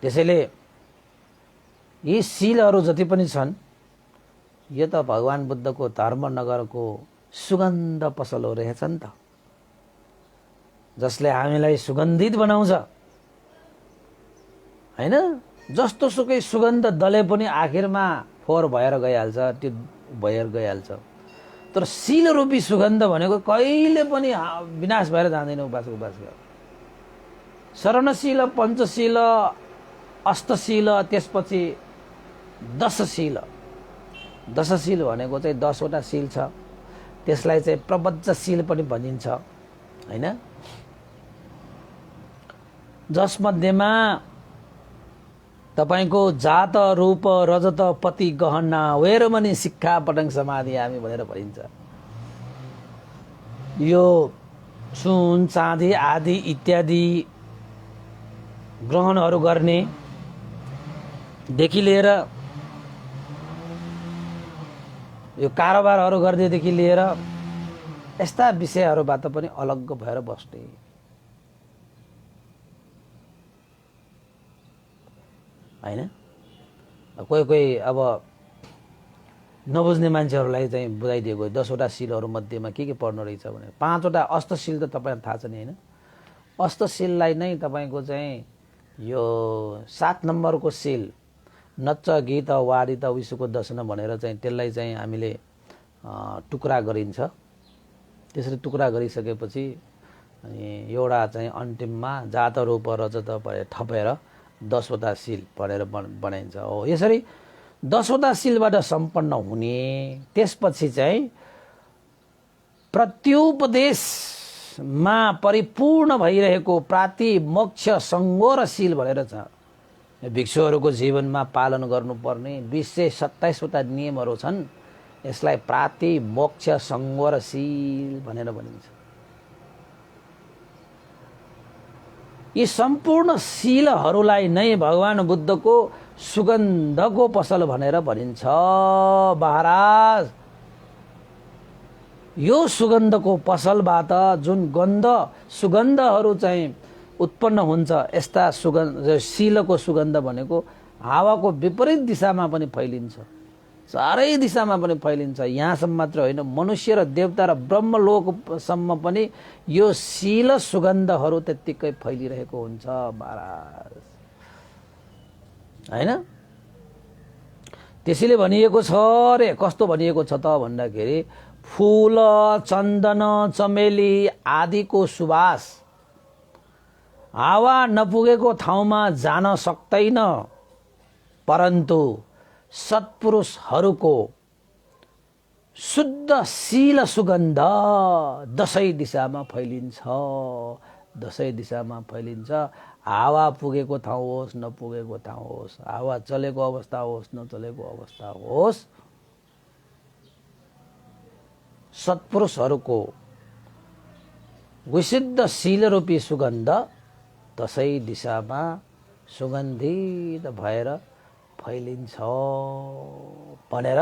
त्यसैले यी शीलहरू जति पनि छन् यो त भगवान बुद्धको धर्मनगरको सुगन्ध पसल हो रहेछ नि त, जसले हामीलाई सुगन्धित बनाउँछ हैन। जस्तो सुकै सुगन्ध दले पनि आखिरमा फोहोर भएर गइहाल्छ, त्यो भएर गइहाल्छ। तर शील रूपी सुगन्ध भनेको कहिले पनि विनाश भएर जाँदैन। उपासक उपासिका, शरणशील, पञ्चशील, अष्टशील, त्यसपछि दशशील। दशशील भनेको चाहिँ 10वटा शील छ। त्यसलाई चाहिँ प्रबद्धशील पनि भनिन्छ हैन। जसमध्येमा तपाईको जात रूप रजत पति गहना वेरमणि शिक्षा पटङ समाधि हामी भनेर भनिन्छ। यो सुन चाँदी आदि इत्यादि ग्रहणहरू गर्ने देखि लिएर यो कारोबारहरू गर्नेदेखि लिएर यस्ता विषयहरूबाट पनि अलग्ग भएर बस्ने। हैन, कोही कोही अब नबुझ्ने मान्छेहरूलाई चाहिँ बुझाइदिएको 10वटा सिलहरू मध्येमा के पढ्नु रहेछ भने 5वटा अष्टसिल त तपाईँलाई थाहा छ नि हैन। अष्टसिललाई नै तपाईँको चाहिँ यो 7 नम्बरको सिल नच्च गीत वारित विश्वको दर्शन भनेर चाहिँ त्यसलाई चाहिँ हामीले टुक्रा गरिन्छ। त्यसरी टुक्रा गरिसकेपछि अनि एउटा चाहिँ अन्तिममा जात रूप रजत थपेर 10वटा सिल पढेर बनाइन्छ। हो, यसरी 10वटा सिलबाट सम्पन्न हुने। त्यसपछि चाहिँ प्रत्युपदेशमा परिपूर्ण भइरहेको प्राति मोक्ष सङ्गोर सिल भनेर छ। भिक्षुहरूको जीवनमा पालन गर्नुपर्ने 227वटा नियमहरू छन्। यसलाई प्राति मोक्ष सङ्गोर सिल भनेर भनिन्छ। यी सम्पूर्ण शीलहरूलाई नै भगवान बुद्धको सुगन्धको पसल भनेर भनिन्छ। महाराज, यो सुगन्धको पसलबाट जुन सुगन्धहरू चाहिँ उत्पन्न हुन्छ, यस्ता सुगन्ध शीलको सुगन्ध भनेको हावाको विपरीत दिशामा पनि फैलिन्छ, चारै दिशामा पनि फैलिन्छ। यहाँसम्म मात्र होइन, मनुष्य र देवता र ब्रह्मलोकसम्म पनि यो शील सुगन्धहरू त्यत्तिकै फैलिरहेको हुन्छ महाराज। हैन, त्यसैले भनिएको छ रे। कस्तो भनिएको छ त भन्दाखेरि फूल चन्दन चमेली आदिको सुवास हावा नपुगेको ठाउँमा जान सक्दैन, परन्तु सत्पुरुषहरूको शुद्ध शील सुगन्ध 10 दिशामा फैलिन्छ। 10 दिशामा फैलिन्छ। हावा पुगेको ठाउँ होस्, नपुगेको ठाउँ होस्, हावा चलेको अवस्था होस्, नचलेको अवस्था होस्, सत्पुरुषहरूको विशुद्ध शीलरूपी सुगन्ध 10 दिशामा सुगन्धित भएर फैलिन्छ भनेर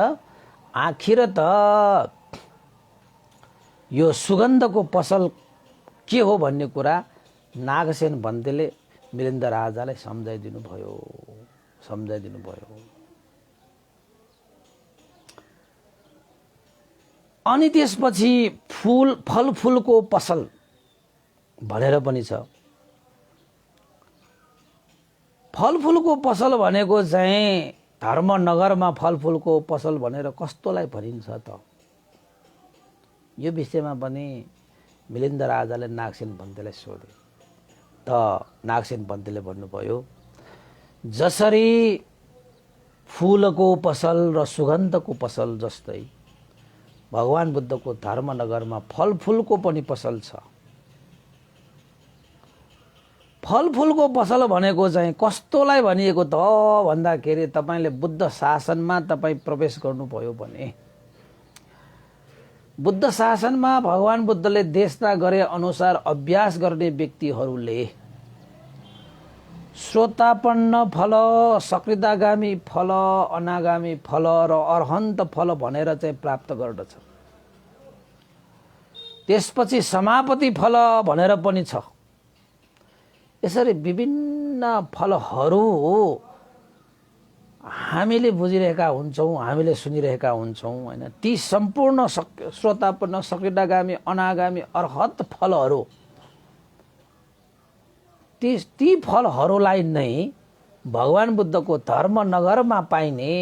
आखिर त यो सुगन्धको पसल के हो भन्ने कुरा नागसेन भन्तेले मिलिन्द राजालाई सम्झाइदिनु भयो। अनि त्यसपछि फलफुलको पसल भनेर पनि छ। फलफुलको पसल भनेको चाहिँ धर्मनगरमा फलफुलको पसल भनेर कस्तोलाई भनिन्छ त? यो विषयमा पनि मिलिन्द राजाले नागसेन भन्तेलाई सोधे। त नागसेन भन्तेले भन्नुभयो, जसरी फूलको पसल र सुगन्धको पसल जस्तै भगवान बुद्धको धर्मनगरमा फलफुलको पनि पसल छ। फलफुलको पसल भनेको चाहिँ कस्तोलाई भनिएको त भन्दाखेरि तपाईले बुद्ध शासनमा तपाईँ प्रवेश गर्नुभयो भने, बुद्ध शासनमा भगवान बुद्धले देशना गरे अनुसार अभ्यास गर्ने व्यक्तिहरूले श्रोतापन्न फल, सकृदागामी फल, अनागामी फल र अरहन्त फल भनेर चाहिँ प्राप्त गर्दछ। त्यसपछि समापति फल भनेर पनि छ। यसरी विभिन्न फलहरू हामीले बुझिरहेका हुन्छौँ, हामीले सुनिरहेका हुन्छौँ हैन। ती सम्पूर्ण श्रोतापन्न, सकृदागामी, अनागामी, अरहत फलहरू, ती फलहरूलाई नै भगवान बुद्धको धर्मनगरमा पाइने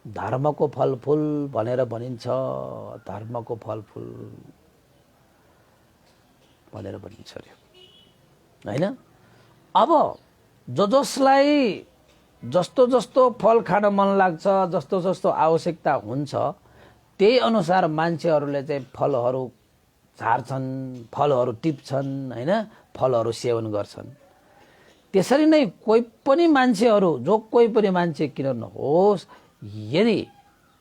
धर्मको फलफुल भनेर भनिन्छ। धर्मको फलफुल भनेर भनिन्छ रे हैन। अब जसलाई जस्तो जस्तो फल खान मन लाग्छ, जस्तो जस्तो आवश्यकता हुन्छ, त्यही अनुसार मान्छेहरूले चाहिँ फलहरू झार्छन्, फलहरू टिप्छन् हैन, फलहरू सेवन गर्छन्। त्यसरी नै कोही पनि मान्छेहरू, जो कोही पनि मान्छे किन नहोस्, यदि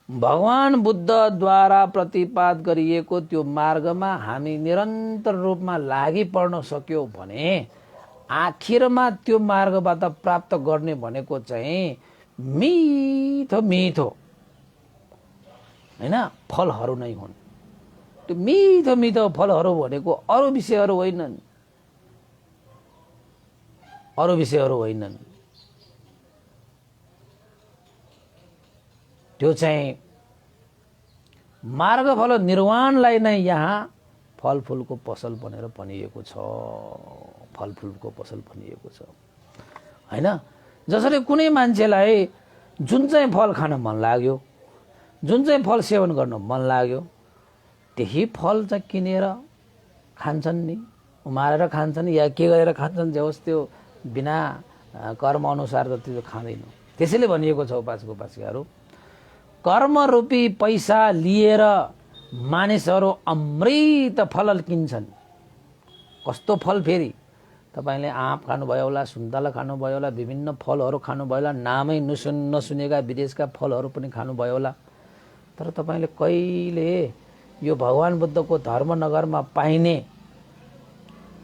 भगवान बुद्धद्वारा प्रतिपाद गरिएको त्यो मार्गमा हामी निरन्तर रूपमा लागि पर्न सक्यौं भने आखिरमा त्यो मार्गबाट प्राप्त गर्ने भनेको चाहिँ मिठो मिठो हैन फलहरू नै हुन्। त्यो मिठो मिठो फलहरू भनेको अरू विषयहरू होइनन्, अरू विषयहरू होइनन्। त्यो चाहिँ मार्गफल निर्वाणलाई नै यहाँ फलफुलको पसल भनेर भनिएको छ, फलफुलको पसल भनिएको छ हैन। जसरी कुनै मान्छेलाई जुन चाहिँ फल खान मन लाग्यो, जुन चाहिँ फल सेवन गर्न मन लाग्यो, त्यही फल चाहिँ किनेर खान्छन् नि, उमारेर खान्छन् या के गरेर खान्छन्, जे होस् त्यो बिना कर्म अनुसार त त्यो खाँदैन। त्यसैले भनिएको छ उपासक उपासिकाहरू, कर्मरूपी पैसा लिएर मानिसहरू अमृत फल किन्छन्। कस्तो फल फेरि? तपाईले आँप खानुभयो होला, सुन्तला खानुभयो होला, विभिन्न फलहरू खानुभयो होला, नामै नसुनेका विदेशका फलहरू पनि खानुभयो होला। तर तपाईले कहिले यो भगवान बुद्धको धर्मनगरमा पाइने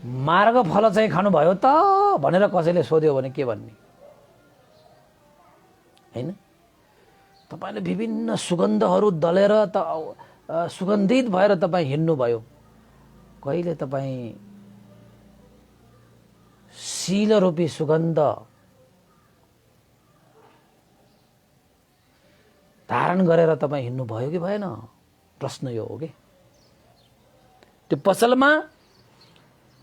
मार्ग फल चाहिँ खानुभयो त भनेर कसैले सोध्यो भने के भन्ने हैन? तपाईले विभिन्न सुगन्धहरू दलेर त सुगन्धित भएर तपाईँ हिँड्नुभयो, कहिले तपाईँ शील रूपी सुगन्ध धारण गरेर तपाईँ हिँड्नुभयो कि भएन? प्रश्न यो हो कि। त्यो पसलमा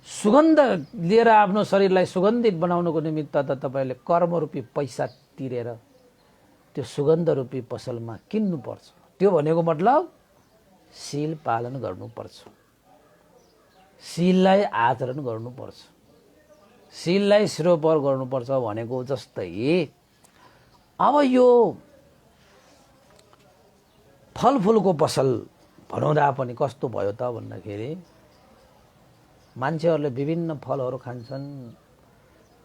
सुगन्ध लिएर आफ्नो शरीरलाई सुगन्धित बनाउनको निमित्त त तपाईले कर्मरूपी पैसा तिरेर त्यो सुगन्ध रूपी पसलमा किन्नुपर्छ। त्यो भनेको मतलब शील पालन गर्नुपर्छ, शीललाई आचरण गर्नुपर्छ, शीललाई सिरोपर गर्नुपर्छ भनेको जस्तै अब यो फलफुलको पसल भनौँदा पनि कस्तो भयो त भन्दाखेरि मान्छेहरूले विभिन्न फलहरू खान्छन्,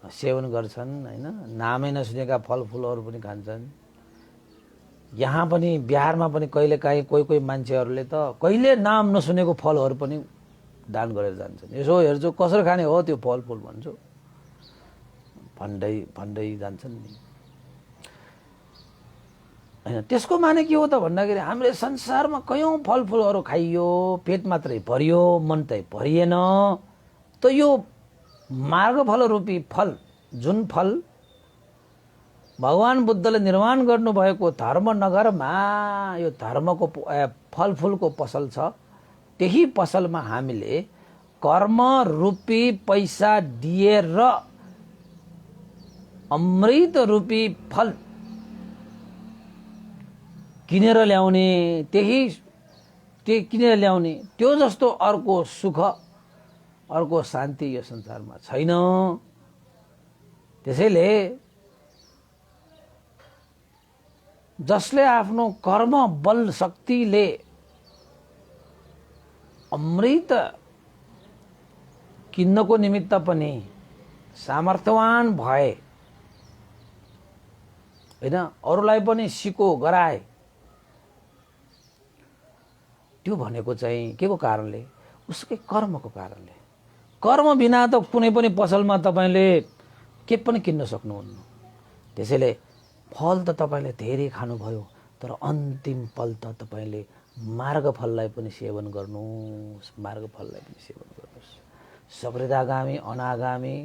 सेवन गर्छन् हैन, नामै नसुनेका फलफुलहरू पनि खान्छन्। यहाँ पनि बिहारमा पनि कहिलेकाहीँ कोही कोही मान्छेहरूले त कहिले नाम नसुनेको फलहरू पनि दान गरेर जान्छन्। यसो हेर्छु कसरी खाने हो त्यो फलफुल भन्छु, भन्दै भन्दै जान्छन् नि हैन। त्यसको माने के हो त भन्दाखेरि हामीले संसारमा कयौं फलफुलहरू खाइयो, पेट मात्रै भरियो, मन त भरिएन। त यो मार्गफल रूपी फल, जुन फल भगवान बुद्धले निर्माण गर्नुभएको धर्मनगरमा यो धर्मको फलफुलको पसल छ, त्यही पसलमा हामीले कर्म रूपी पैसा दिएर अमृत रूपी फल किनेर ल्याउने, त्यही किनेर ल्याउने, त्यो जस्तो अर्को सुख, अर्को शान्ति यो संसारमा छैन। त्यसैले जसले आफ्नो कर्म बल शक्तिले अमृत किन्नको निमित्त पनि सामर्थ्यवान भए हैन, अरूलाई पनि सिको गराए, त्यो भनेको चाहिँ के को कारणले? उसकै कर्मको कारणले। कर्म बिना त कुनै पनि पसलमा तपाईले के पनि किन्न सक्नुहुन्न। त्यसैले फल त तपाईले धेरै खानुभयो, तर अन्तिम फल त तपाईले मार्गफललाई पनि सेवन गर्नुहोस्, मार्गफललाई पनि सेवन गर्नुहोस्। सकृदागामी, अनागामी,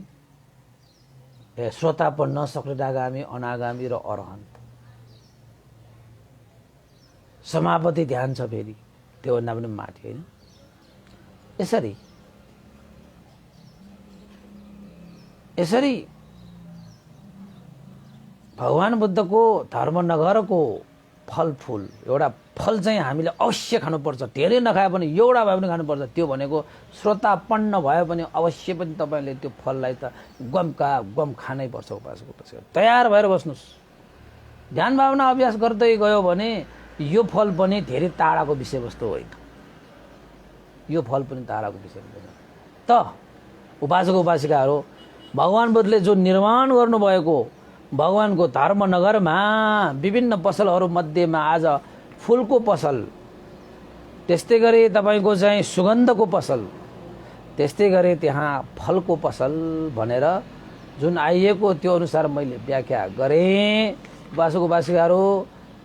श्रोतापन्न, सकृदागामी, अनागामी र अरहन्त। समापति ध्यान छ फेरि त्योभन्दा पनि माथि हैन। यसरी भगवान बुद्धको धर्मनगरको फलफुल, एउटा फल चाहिँ हामीले अवश्य खानुपर्छ, धेरै नखाए पनि एउटा भए पनि खानुपर्छ। त्यो भनेको श्रोतापन्न भए पनि अवश्य पनि तपाईले त्यो फललाई त गम खानै पर्छ। उपासक तयार भएर बस्नुस्। ध्यान भावना अभ्यास गर्दै गयो भने यो फल पनि धेरै टाढाको विषयवस्तु होइन, यो फल पनि टाढाको विषयवस्तु होइन। त उपासक उपासिकाहरू, भगवान बुद्धले जो निर्माण गर्नुभएको भगवानको धर्मनगरमा विभिन्न पसलहरू मध्येमा आज फूलको पसल, त्यस्तै गरी तपाईको चाहिँ सुगन्धको पसल, त्यस्तै गरी त्यहाँ फलको पसल भनेर जुन आइएको त्यो अनुसार मैले व्याख्या गरेँ। उपासक उपासिकाहरू,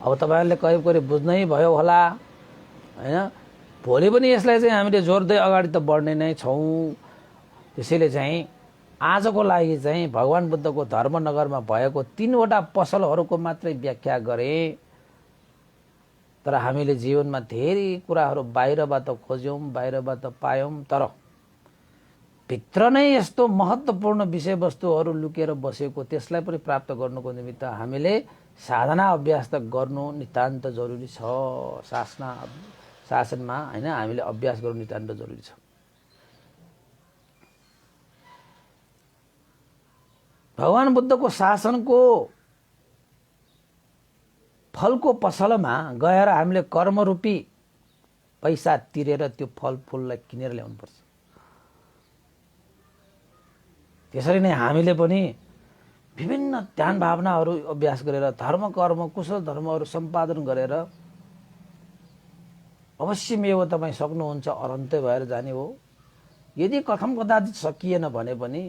अब तपाईहरुले करिब बुझ्नै भयो होला हैन। भोलि पनि यसलाई चाहिँ हामीले जोड्दै अगाडि त बढ्ने नै छौँ। त्यसैले चाहिँ आजको लागि चाहिँ भगवान बुद्धको धर्मनगरमा भएको 3वटा पसलहरूको मात्रै व्याख्या गरेँ। तर हामीले जीवनमा धेरै कुराहरू बाहिरबाट खोज्यौँ, बाहिरबाट पायौँ, तर भित्र नै यस्तो महत्त्वपूर्ण विषयवस्तुहरू लुकेर बसेको त्यसलाई पनि प्राप्त गर्नुको निमित्त हामीले साधना अभ्यास त गर्नु नितान्त जरुरी छ। शासनमा हैन हामीले अभ्यास गर्नु नितान्त जरुरी छ। भगवान बुद्धको शासनको फलको पसलमा गएर हामीले कर्मरूपी पैसा तिरेर त्यो फलफुललाई किनेर ल्याउनुपर्छ। त्यसरी नै हामीले पनि विभिन्न ध्यान भावनाहरू अभ्यास गरेर धर्म कर्म कुशल धर्महरू सम्पादन गरेर अवश्यमेव तपाईँ सक्नुहुन्छ, अरन्तै भएर जाने हो। यदि कथम कदाचित सकिएन भने पनि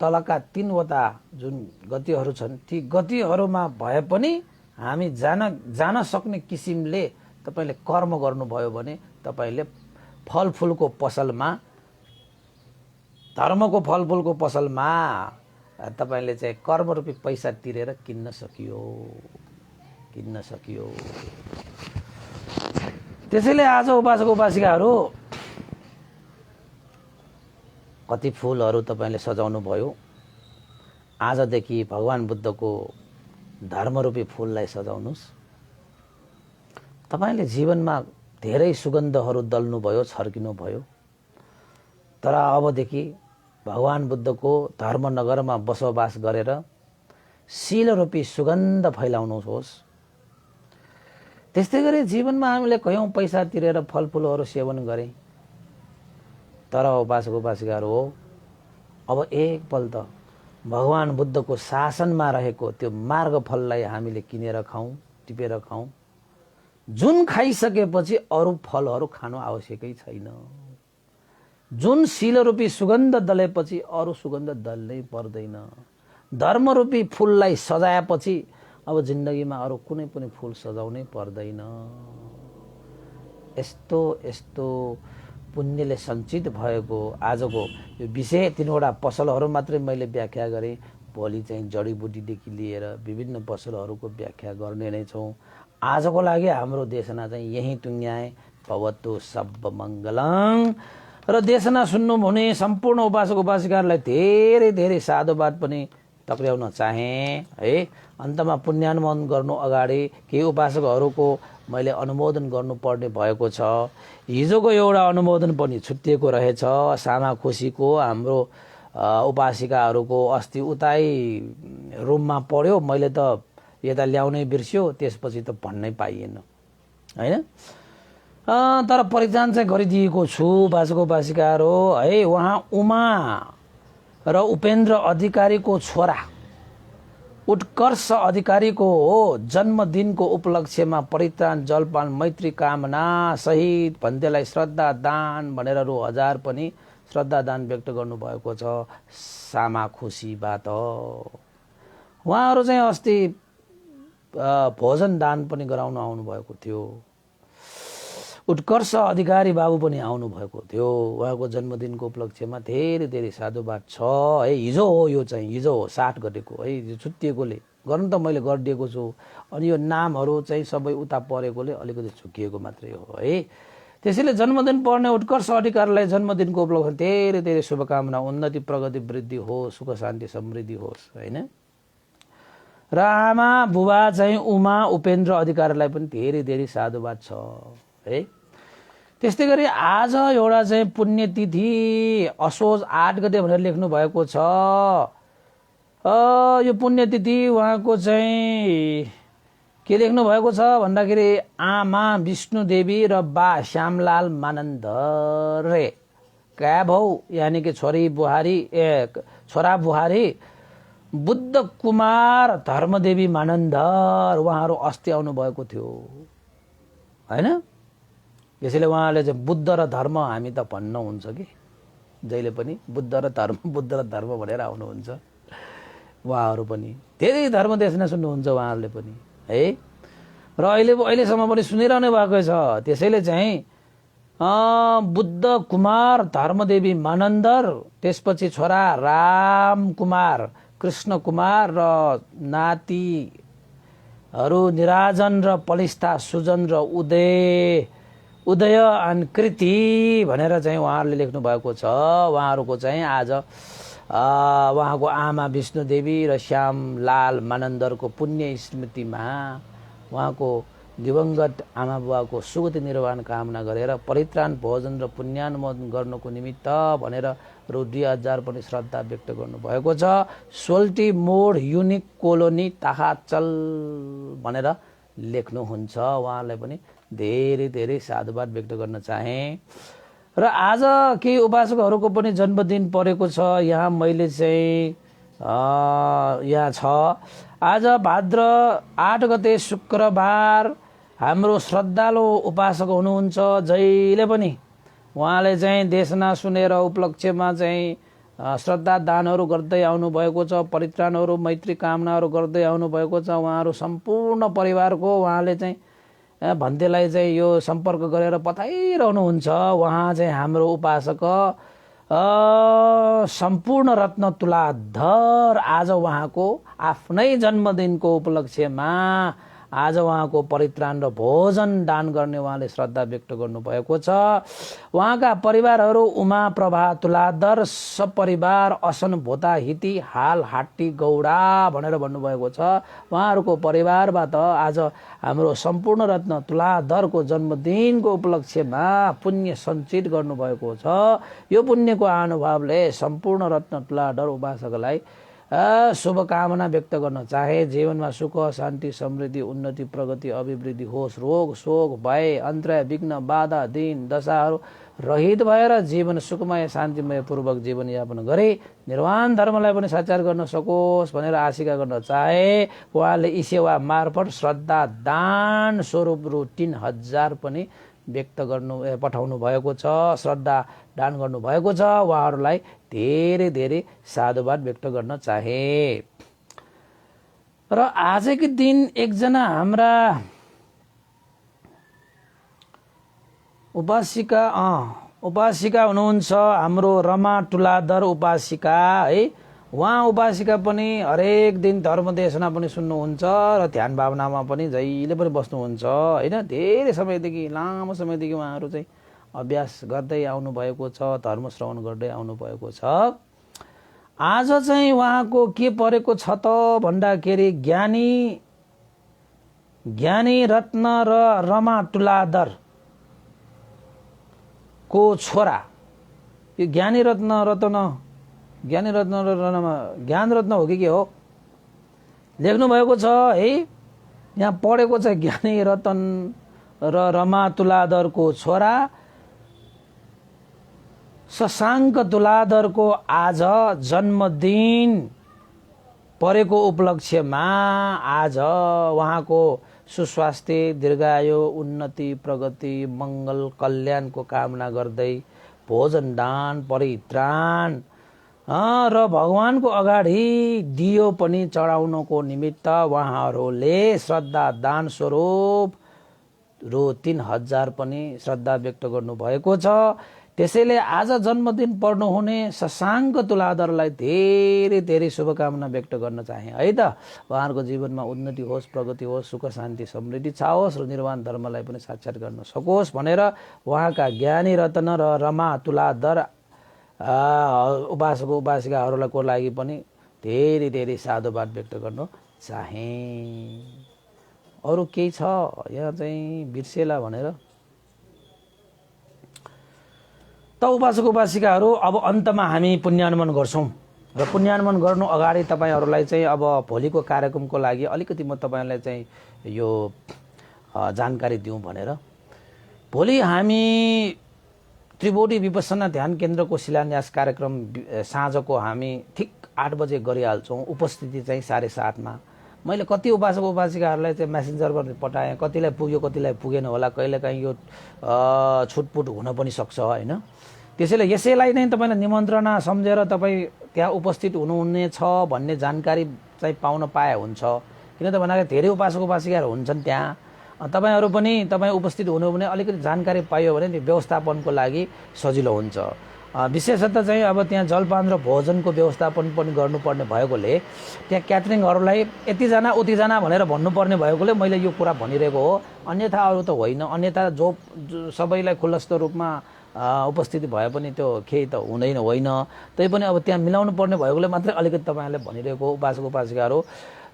तलका 3वटा जुन गतिहरू छन् ती गतिहरूमा भए पनि हामी जान सक्ने किसिमले तपाईले कर्म गर्नुभयो भने तपाईले फलफुलको पसलमा धर्मको फलफुलको पसलमा तपाईले चाहिँ कर्मरूपी पैसा तिरेर किन्न सकियो। त्यसैले आज उपासक उपासिकाहरू कति फूलहरू तपाईले सजाउनु भयो। आजदेखि भगवान बुद्धको धर्मरूपी फूललाई सजाउनुस्। तपाईले जीवनमा धेरै सुगन्धहरू दल्नु भयो, छर्किनु भयो, तर अबदेखि भगवान बुद्धको धर्मनगरमा बसोबास गरेर शीलरूपी सुगन्ध फैलाउनुहोस्। त्यस्तै गरी जीवनमा हामीले कयौं पैसा तिरेर फलफुलहरू सेवन गरे, तर उपासक उपासिकाहरू हो अब एकपल्ट भगवान बुद्धको शासनमा रहेको त्यो मार्गफललाई हामीले किनेर खाऊं, टिपेर खाऊं। जुन खाइसकेपछि अरू फलहरू खानु आवश्यकै छैन। जुन शीलरूपी सुगन्ध दलेपछि अरू सुगन्ध दल्नै पर्दैन। धर्मरूपी फूललाई सजाएपछि अब जिन्दगीमा अरू कुनै पनि फूल सजाउनै पर्दैन। यस्तो पुण्यले सञ्चित भएको आजको यो विषय 3वटा पसलहरू मात्रै मैले व्याख्या गरेँ। भोलि चाहिँ जडीबुटीदेखि लिएर विभिन्न पसलहरूको व्याख्या गर्ने नै छौँ। आजको लागि हाम्रो देशना चाहिँ यही टुङ्ग्याए। भवतु सब मङ्गलङ। र देशना सुन्नु हुने सम्पूर्ण उपासक उपासिकाहरूलाई धेरै धेरै साधुवाद पनि टक्र्याउन चाहे है। अन्तमा पुण्यानुमोदन गर्नु अगाडि केही उपासकहरूको मैले अनुमोदन गर्नुपर्ने भएको छ। हिजोको एउटा अनुमोदन पनि छुट्टिएको रहेछ। सामा खुसीको हाम्रो उपासिकाहरूको अस्ति उतै रुममा पर्यो, मैले त यता ल्याउनै बिर्स्यो, त्यसपछि त भन्नै पाइएन हैन। तर परिचान चाहिँ गरिदिएको छु उपासक उपासिकाहरू है। उहाँ उमा र उपेन्द्र अधिकारीको छोरा उत्कर्ष अधिकारीको जन्मदिनको उपलक्ष्यमा परित्राण जलपान मैत्री कामना सहित भन्देलाई श्रद्धा दान भनेर रु 1000 पनि श्रद्धा दान व्यक्त गर्नुभएको छ सामा खुसीबाट। उहाँहरू चाहिँ अस्ति भोजन दान पनि गराउन आउनु भएको थियो। उत्कर्ष अधिकारी बाबु पनि आउनु भएको थियो। उहाँको जन्मदिनको उपलक्ष्यमा धेरै धेरै साधुवाद छ है। हिजो हो, यो चाहिँ हिजो हो 60 गतेको है। यो छुट्टिएकोले गर्नु त मैले गरिदिएको छु, अनि यो नामहरू चाहिँ सबै उता परेकोले अलिकति छुकिएको मात्रै हो है। त्यसैले जन्मदिन पर्ने उत्कर्ष अधिकारीलाई जन्मदिनको उपलक्ष्य धेरै धेरै शुभकामना, उन्नति प्रगति वृद्धि होस्, सुख शान्ति समृद्धि होस् हैन। र आमा बुबा चाहिँ उमा उपेन्द्र अधिकारीलाई पनि धेरै धेरै साधुवाद छ है। त्यस्तै गरी आज एउटा चाहिँ पुण्यतिथि असोज 8 गते भनेर लेख्नु भएको छ। यो पुण्यतिथि उहाँको चाहिँ के लेख्नु भएको छ भन्दाखेरि आमा विष्णु देवी र बा श्यामलाल मानन्द रे क्याभौ यानी कि छोरा बुहारी बुद्ध कुमार धर्मदेवी मानन्द उहाँहरू अस्ति आउनु भएको थियो हैन। यसैले उहाँले चाहिँ बुद्ध र धर्म हामी त भन्न हुन्छ कि जहिले पनि बुद्ध र धर्म भनेर आउनुहुन्छ। उहाँहरू पनि धेरै धर्म देशना सुन्नुहुन्छ उहाँहरूले पनि है। र अहिलेसम्म पनि सुनिरहनु भएको छ। त्यसैले चाहिँ बुद्ध कुमार धर्मदेवी मानन्दर, त्यसपछि छोरा राम कुमार, कृष्ण कुमार र नातिहरू निराजन र पलिस्ता, सुजन र उदय अनि कृति भनेर चाहिँ उहाँहरूले लेख्नु भएको छ। उहाँहरूको चाहिँ आज उहाँको आमा विष्णुदेवी र श्यामलाल मानन्दरको पुण्य स्मृतिमा उहाँको दिवंगत आमा बुवाको सुगति निर्वाण कामना गरेर परित्राण भोजन र पुण्यानुमोदन गर्नको निमित्त भनेर रु 2000 पनि श्रद्धा व्यक्त गर्नुभएको छ। सोल्टी मोड युनिक कोलोनी ताहाचल भनेर लेख्नुहुन्छ। उहाँलाई पनि धेरै धेरै साधुवाद व्यक्त गर्न चाहे। र आज केही उपासकहरूको पनि जन्मदिन परेको छ। यहाँ मैले चाहिँ यहाँ छ आज भाद्र 8 गते शुक्रबार हाम्रो श्रद्धालु उपासक हुनुहुन्छ जहिले पनि उहाँले चाहिँ देशना सुनेर उपलक्ष्यमा चाहिँ श्रद्धा दानहरू गर्दै आउनुभएको छ, परित्राणहरू मैत्री कामनाहरू गर्दै आउनुभएको छ। उहाँहरू सम्पूर्ण परिवारको उहाँले चाहिँ भन्तेलाई चाहिँ यो सम्पर्क गरेर बताइरहनुहुन्छ। उहाँ चाहिँ हाम्रो उपासक सम्पूर्ण रत्न तुलाधर आज उहाँको आफ्नै जन्मदिनको उपलक्ष्यमा आज उहाँको परित्राण र भोजन दान गर्ने उहाँले श्रद्धा व्यक्त गर्नुभएको छ। उहाँका परिवारहरू उमा प्रभा तुलाधर, सपरिवार असन भोता हिती हाल हाट्टी गौडा भनेर भन्नुभएको छ। उहाँहरूको परिवारबाट आज हाम्रो सम्पूर्ण रत्न तुलाधरको जन्मदिनको उपलक्ष्यमा पुण्य सञ्चित गर्नुभएको छ। यो पुण्यको अनुभवले सम्पूर्ण रत्न तुलाधर उपासकलाई शुभकामना व्यक्त गर्न चाहे। जीवनमा सुख शान्ति समृद्धि उन्नति प्रगति अभिवृद्धि होस्, रोग शोक भय अन्तराय विघ्न बाधा दिन दशाहरू रहित भएर जीवन सुखमय शान्तिमय पूर्वक जीवनयापन गरे निर्वाण धर्मलाई पनि साकार गर्न सकोस् भनेर आशिका गर्न चाहे। उहाँले यी सेवा मार्फत श्रद्धा दान स्वरूप रु 3000 पनि व्यक्त पठाउनु भएको छ, श्रद्धा दान गर्नुभएको छ। उहाँहरूलाई धेरै धेरै साधुवाद व्यक्त गर्न चाहे। र आजकै दिन एकजना हाम्रा उपासिका हुनुहुन्छ हाम्रो रमा तुलाधर उपासिका है। उहाँ उपासिका पनि हरेक दिन धर्म देशना पनि सुन्नुहुन्छ र ध्यान भावनामा पनि जहिले पनि बस्नुहुन्छ होइन। धेरै समयदेखि लामो समयदेखि उहाँहरू चाहिँ अभ्यास गर्दै आउनुभएको छ, धर्म श्रवण गर्दै आउनुभएको छ। आज चाहिँ उहाँको के परेको छ त भन्दाखेरि ज्ञानी रत्न र रमा तुलाधर को छोरा। यो ज्ञान रत्न हो कि के हो लेख्नु भएको छ है। यहाँ पढेको छ ज्ञानी रतन र रमा तुलाधरको छोरा शशाङ्क तुलाधरको आज जन्मदिन परेको उपलक्ष्यमा आज उहाँको सुस्वास्थ्य दीर्घायु उन्नति प्रगति मङ्गल कल्याणको कामना गर्दै भोजन दान परित्राण र भगवानको अगाडि दियो पनि चढाउनको निमित्त उहाँहरूले श्रद्धा दान स्वरूप रु 3000 पनि श्रद्धा व्यक्त गर्नुभएको छ। त्यसैले आज जन्मदिन पर्नुहुने शशाङ्क तुलाधरलाई धेरै धेरै शुभकामना व्यक्त गर्न चाहे है त। उहाँहरूको जीवनमा उन्नति होस्, प्रगति होस्, सुख शान्ति समृद्धि छाओस् र निर्वाण धर्मलाई पनि साक्षात गर्न सकोस् भनेर उहाँका ज्ञानी रत्न र रमा तुलाधर उपासक उपासिकाहरूको लागि पनि धेरै धेरै साधुवाद व्यक्त गर्न चाहे। अरू केही छ यहाँ चाहिँ बिर्सेला भनेर त उपासक उपासिकाहरू अब अन्तमा हामी पुण्यानुमन गर्छौं र पुण्यानुमन गर्नु अगाडि तपाईहरुलाई चाहिँ अब भोलिको कार्यक्रमको लागि अलिकति म तपाईहरुलाई चाहिँ यो जानकारी दिउँ भनेर भोलि हामी त्रिबोधी विपස්සना ध्यान केन्द्रको शिलान्यास कार्यक्रम साँझको हामी ठीक 8 बजे गरिहाल्छौं। उपस्थिति चाहिँ 7:30 मा। मैले कति उपासक उपासिकाहरूलाई चाहिँ मेसेन्जरमा पठाएँ, कतिलाई पुग्यो कतिलाई पुगेन होला, कहिलेकाहीँ यो छुटपुट हुन पनि सक्छ हैन। त्यसैले यसैलाई नै तपाईलाई निमन्त्रणा सम्झेर तपाई त्यहाँ उपस्थित हुनुहुने छ भन्ने जानकारी चाहिँ पाउन पाए हुन्छ। किन त भन्दाखेरि धेरै उपासक उपासिकाहरू हुन्छन् त्यहाँ तपाईँहरू पनि तपाईँ उपस्थित हुनु भने अलिकति जानकारी पाइयो भने त्यो व्यवस्थापनको लागि सजिलो हुन्छ। विशेषतः चाहिँ अब त्यहाँ जलपान र भोजनको व्यवस्थापन पनि गर्नुपर्ने भएकोले त्यहाँ क्याटरिङहरूलाई यतिजना उतिजना भनेर भन्नुपर्ने भएकोले मैले यो कुरा भनिरहेको हो, अन्यथा अरू त होइन। अन्यथा जो सबैलाई खुलस्त रूपमा उपस्थिति भए पनि त्यो केही त हुँदैन होइन। तैपनि अब त्यहाँ मिलाउनु पर्ने भएकोले मात्रै अलिकति तपाईँहरूले भनिरहेको हो। उपासक उपासिकाहरू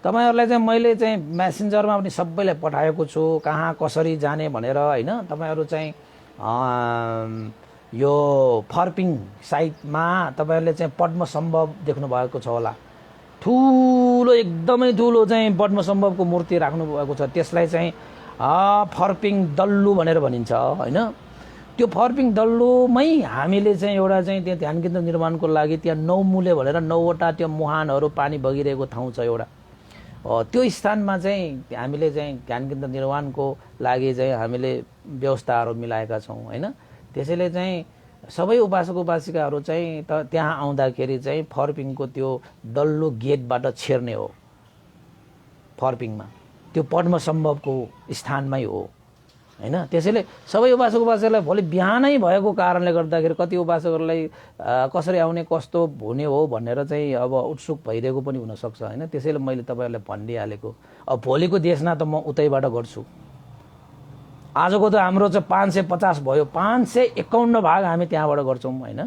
तपाईँहरूलाई चाहिँ मैले चाहिँ मेसेन्जरमा पनि सबैलाई पठाएको छु कहाँ कसरी जाने भनेर होइन। तपाईँहरू चाहिँ यो फर्पिङ साइटमा तपाईँहरूले चाहिँ पद्मसम्भव देख्नु भएको छ होला, ठुलो एकदमै ठुलो चाहिँ पद्मसम्भवको मूर्ति राख्नु भएको छ। त्यसलाई चाहिँ फर्पिङ दल्लु भनेर भनिन्छ होइन। त्यो फर्पिङ दल्लुमै हामीले चाहिँ एउटा चाहिँ त्यहाँ ध्यान केन्द्र निर्माणको लागि त्यहाँ 9 मूले भनेर 9वटा त्यो मुहानहरू पानी बगिरहेको ठाउँ छ एउटा, त्यो स्थानमा चाहिँ हामीले चाहिँ ध्यान केन्द्र निर्माणको लागि चाहिँ हामीले व्यवस्थाहरू मिलाएका छौँ होइन। त्यसैले चाहिँ सबै उपासक उपासिकाहरू चाहिँ त्यहाँ आउँदाखेरि चाहिँ फर्पिङको त्यो डल्लो गेटबाट छेर्ने हो, फर्पिङमा त्यो पद्मसम्भवको स्थानमै हो होइन। त्यसैले सबै उपासक उपासिकालाई भोलि बिहानै भएको कारणले गर्दाखेरि कति उपासकहरूलाई कसरी आउने कस्तो हुने हो भनेर चाहिँ अब उत्सुक भइरहेको पनि हुनसक्छ होइन। त्यसैले मैले तपाईँहरूलाई भनिदिइहालेको। अब भोलिको देशना त म उतैबाट गर्छु। आजको त हाम्रो चाहिँ 550 भयो, 551 भाग हामी त्यहाँबाट गर्छौँ होइन।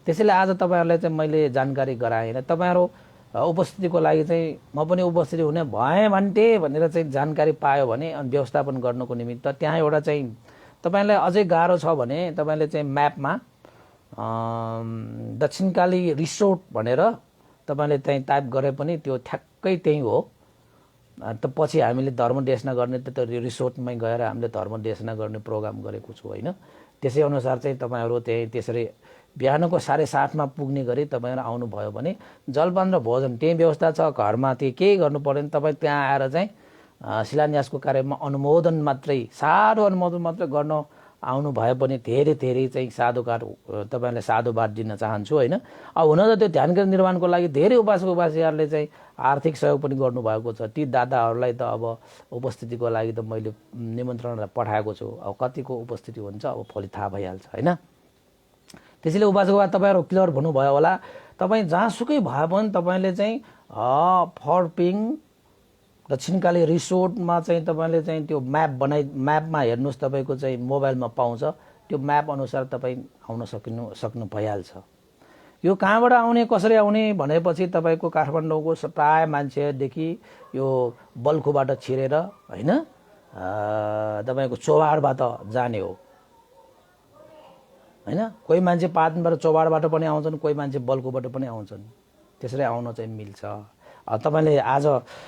त्यसैले आज तपाईँहरूलाई चाहिँ मैले जानकारी गराएँ होइन। तपाईँहरू उपस्थितिको लागि चाहिँ म पनि उपस्थिति हुने भएँ भन्टे भनेर चाहिँ जानकारी पायो भने अनि व्यवस्थापन गर्नुको निमित्त त्यहाँ एउटा चाहिँ तपाईँलाई अझै गाह्रो छ भने तपाईँले चाहिँ म्यापमा दक्षिणकाली रिसोर्ट भनेर तपाईँले त्यहीँ टाइप गरे पनि त्यो ठ्याक्कै त्यहीँ हो। त पछि हामीले धर्मदेशना गर्ने त रिसोर्टमै गएर हामीले धर्मदेशना गर्ने प्रोग्राम गरेको छु होइन। त्यसै अनुसार चाहिँ तपाईँहरू त्यही त्यसरी बिहानको 7:30मा पुग्ने गरी तपाईँहरू आउनुभयो भने जलपान र भोजन त्यही व्यवस्था छ। घरमा त्यो केही गर्नु पर्दैन, तपाईँ त्यहाँ आएर चाहिँ शिलान्यासको कार्यमा अनुमोदन मात्रै साधु अनुमोदन मात्रै गर्न आउनु भए पनि धेरै धेरै चाहिँ साधुकार तपाईँलाई साधुवाद दिन चाहन्छु होइन। अब हुन त त्यो ध्यान केन्द्र निर्माणको लागि धेरै उपासक उपासिकाहरूले चाहिँ आर्थिक सहयोग पनि गर्नुभएको छ। ती दादाहरूलाई त अब उपस्थितिको लागि त मैले निमन्त्रण पठाएको छु। अब कतिको उपस्थिति हुन्छ अब भोलि थाहा भइहाल्छ होइन। त्यसैले उपासक तपाईँहरू क्लियर भन्नुभयो होला। तपाईँ जहाँसुकै भए पनि तपाईँले चाहिँ फर्पिङ दक्षिणकाली रिसोर्टमा चाहिँ तपाईँले चाहिँ त्यो म्यापमा हेर्नुहोस्, तपाईँको चाहिँ मोबाइलमा पाउँछ। त्यो म्याप अनुसार तपाईँ आउन सक्नु भइहाल्छ। यो कहाँबाट आउने कसरी आउने भनेपछि तपाईँको काठमाडौँको प्राय मान्छेदेखि यो बल्खुबाट छिरेर होइन तपाईँको चौबारबाट जाने हो होइन। कोही मान्छे पाटनबाट चौबारबाट पनि आउँछन्, कोही मान्छे बल्खुबाट पनि आउँछन्। त्यसरी आउन चाहिँ मिल्छ। तपाईँले आज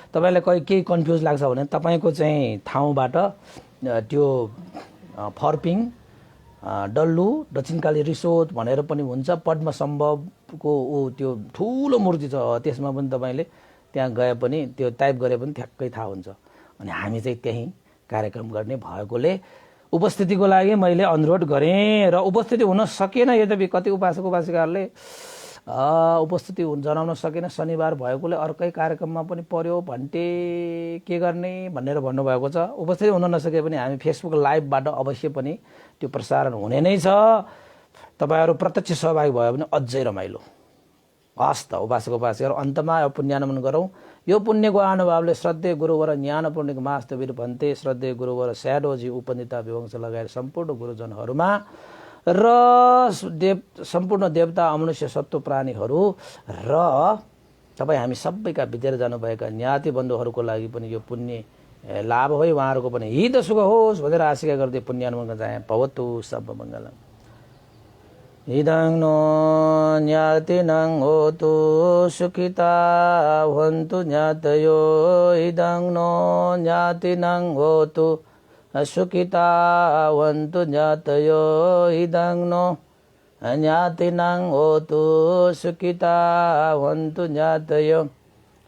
तपाईँलाई केही कन्फ्युज लाग्छ भने तपाईँको चाहिँ ठाउँबाट त्यो फर्पिङ डल्लु दक्षिणकाली रिसोर्ट भनेर पनि हुन्छ। पद्मसम्भवको त्यो ठुलो मूर्ति छ, त्यसमा पनि तपाईँले त्यहाँ गए पनि त्यो टाइप गरे पनि ठ्याक्कै थाहा हुन्छ। अनि हामी चाहिँ त्यहीँ कार्यक्रम गर्ने भएकोले उपस्थितिको लागि मैले अनुरोध गरेँ र उपस्थिति हुन सकेन। यद्यपि कति उपासक उपासिकाहरूले उपस्थिति जनाउन सकेन, शनिबार भएकोले अर्कै कार्यक्रममा पनि पर्यो भन्टे के गर्ने भनेर भन्नुभएको छ। उपस्थिति हुन नसके पनि हामी फेसबुक लाइभबाट अवश्य पनि त्यो प्रसारण हुने नै छ। तपाईँहरू प्रत्यक्ष सहभागी भयो भने अझै रमाइलो। हस् त उपासक उपासिकाहरू, अन्तमा पुण्यानुमन गरौँ। यो पुण्यको अनुभावले श्रद्धेय गुरुवर ज्ञानपूर्णिक मास्तवीर भन्ते श्रद्धेय गुरुवर स्याडोजी उपनिता विवंश लगायत सम्पूर्ण गुरुजनहरूमा र सम्पूर्ण देवता अमनुष्य सत्व प्राणीहरू र तपाईँ हामी सबैका बितेर जानुभएका ज्ञाति बन्धुहरूको लागि पनि यो पुण्य लाभ हो, उहाँहरूको पनि हित सुख होस् भनेर आशिका गर्दै पुण्यानुमन चाहे भवतु सब मङ्गलम्। इदं नो ज्ञातिनं होतु सुखिता भवन्तु ज्ञातयो, इदं नो ज्ञातिनं होतु सुखिता भवन्तु ज्ञातयो, इदं नो ज्ञातिनं होतु सुखिता भवन्तु ज्ञातयो।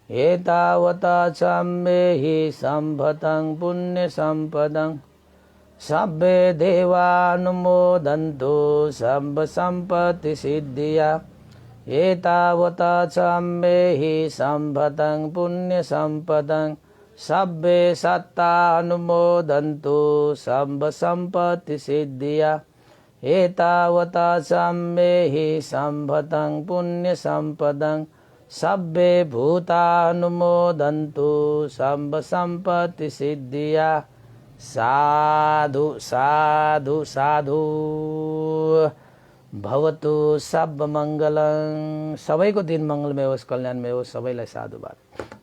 एतावता सम्मेहि सम्भतं पुण्यसम्पदं सब्बे देवानुमोदन्तु सब सम्पत्ति सिद्धिया। एतावता सम्मेहि सम्भतं पुण्यसम्पदं सब्बे सत्ता अनुमोदन्तु सर्व सम्पत्ति सिद्धिया एतावता सम्मेहि सम्भतं पुण्य सम्पदं सब्बे भूतानुमोदन्तु सर्व सम्पत्ति सिद्धिया साधु साधु साधु भवतु सब मङ्गलं। सबैको दिन मङ्गलमय होस्, कल्याणमय होस्। सबैलाई साधुवाद।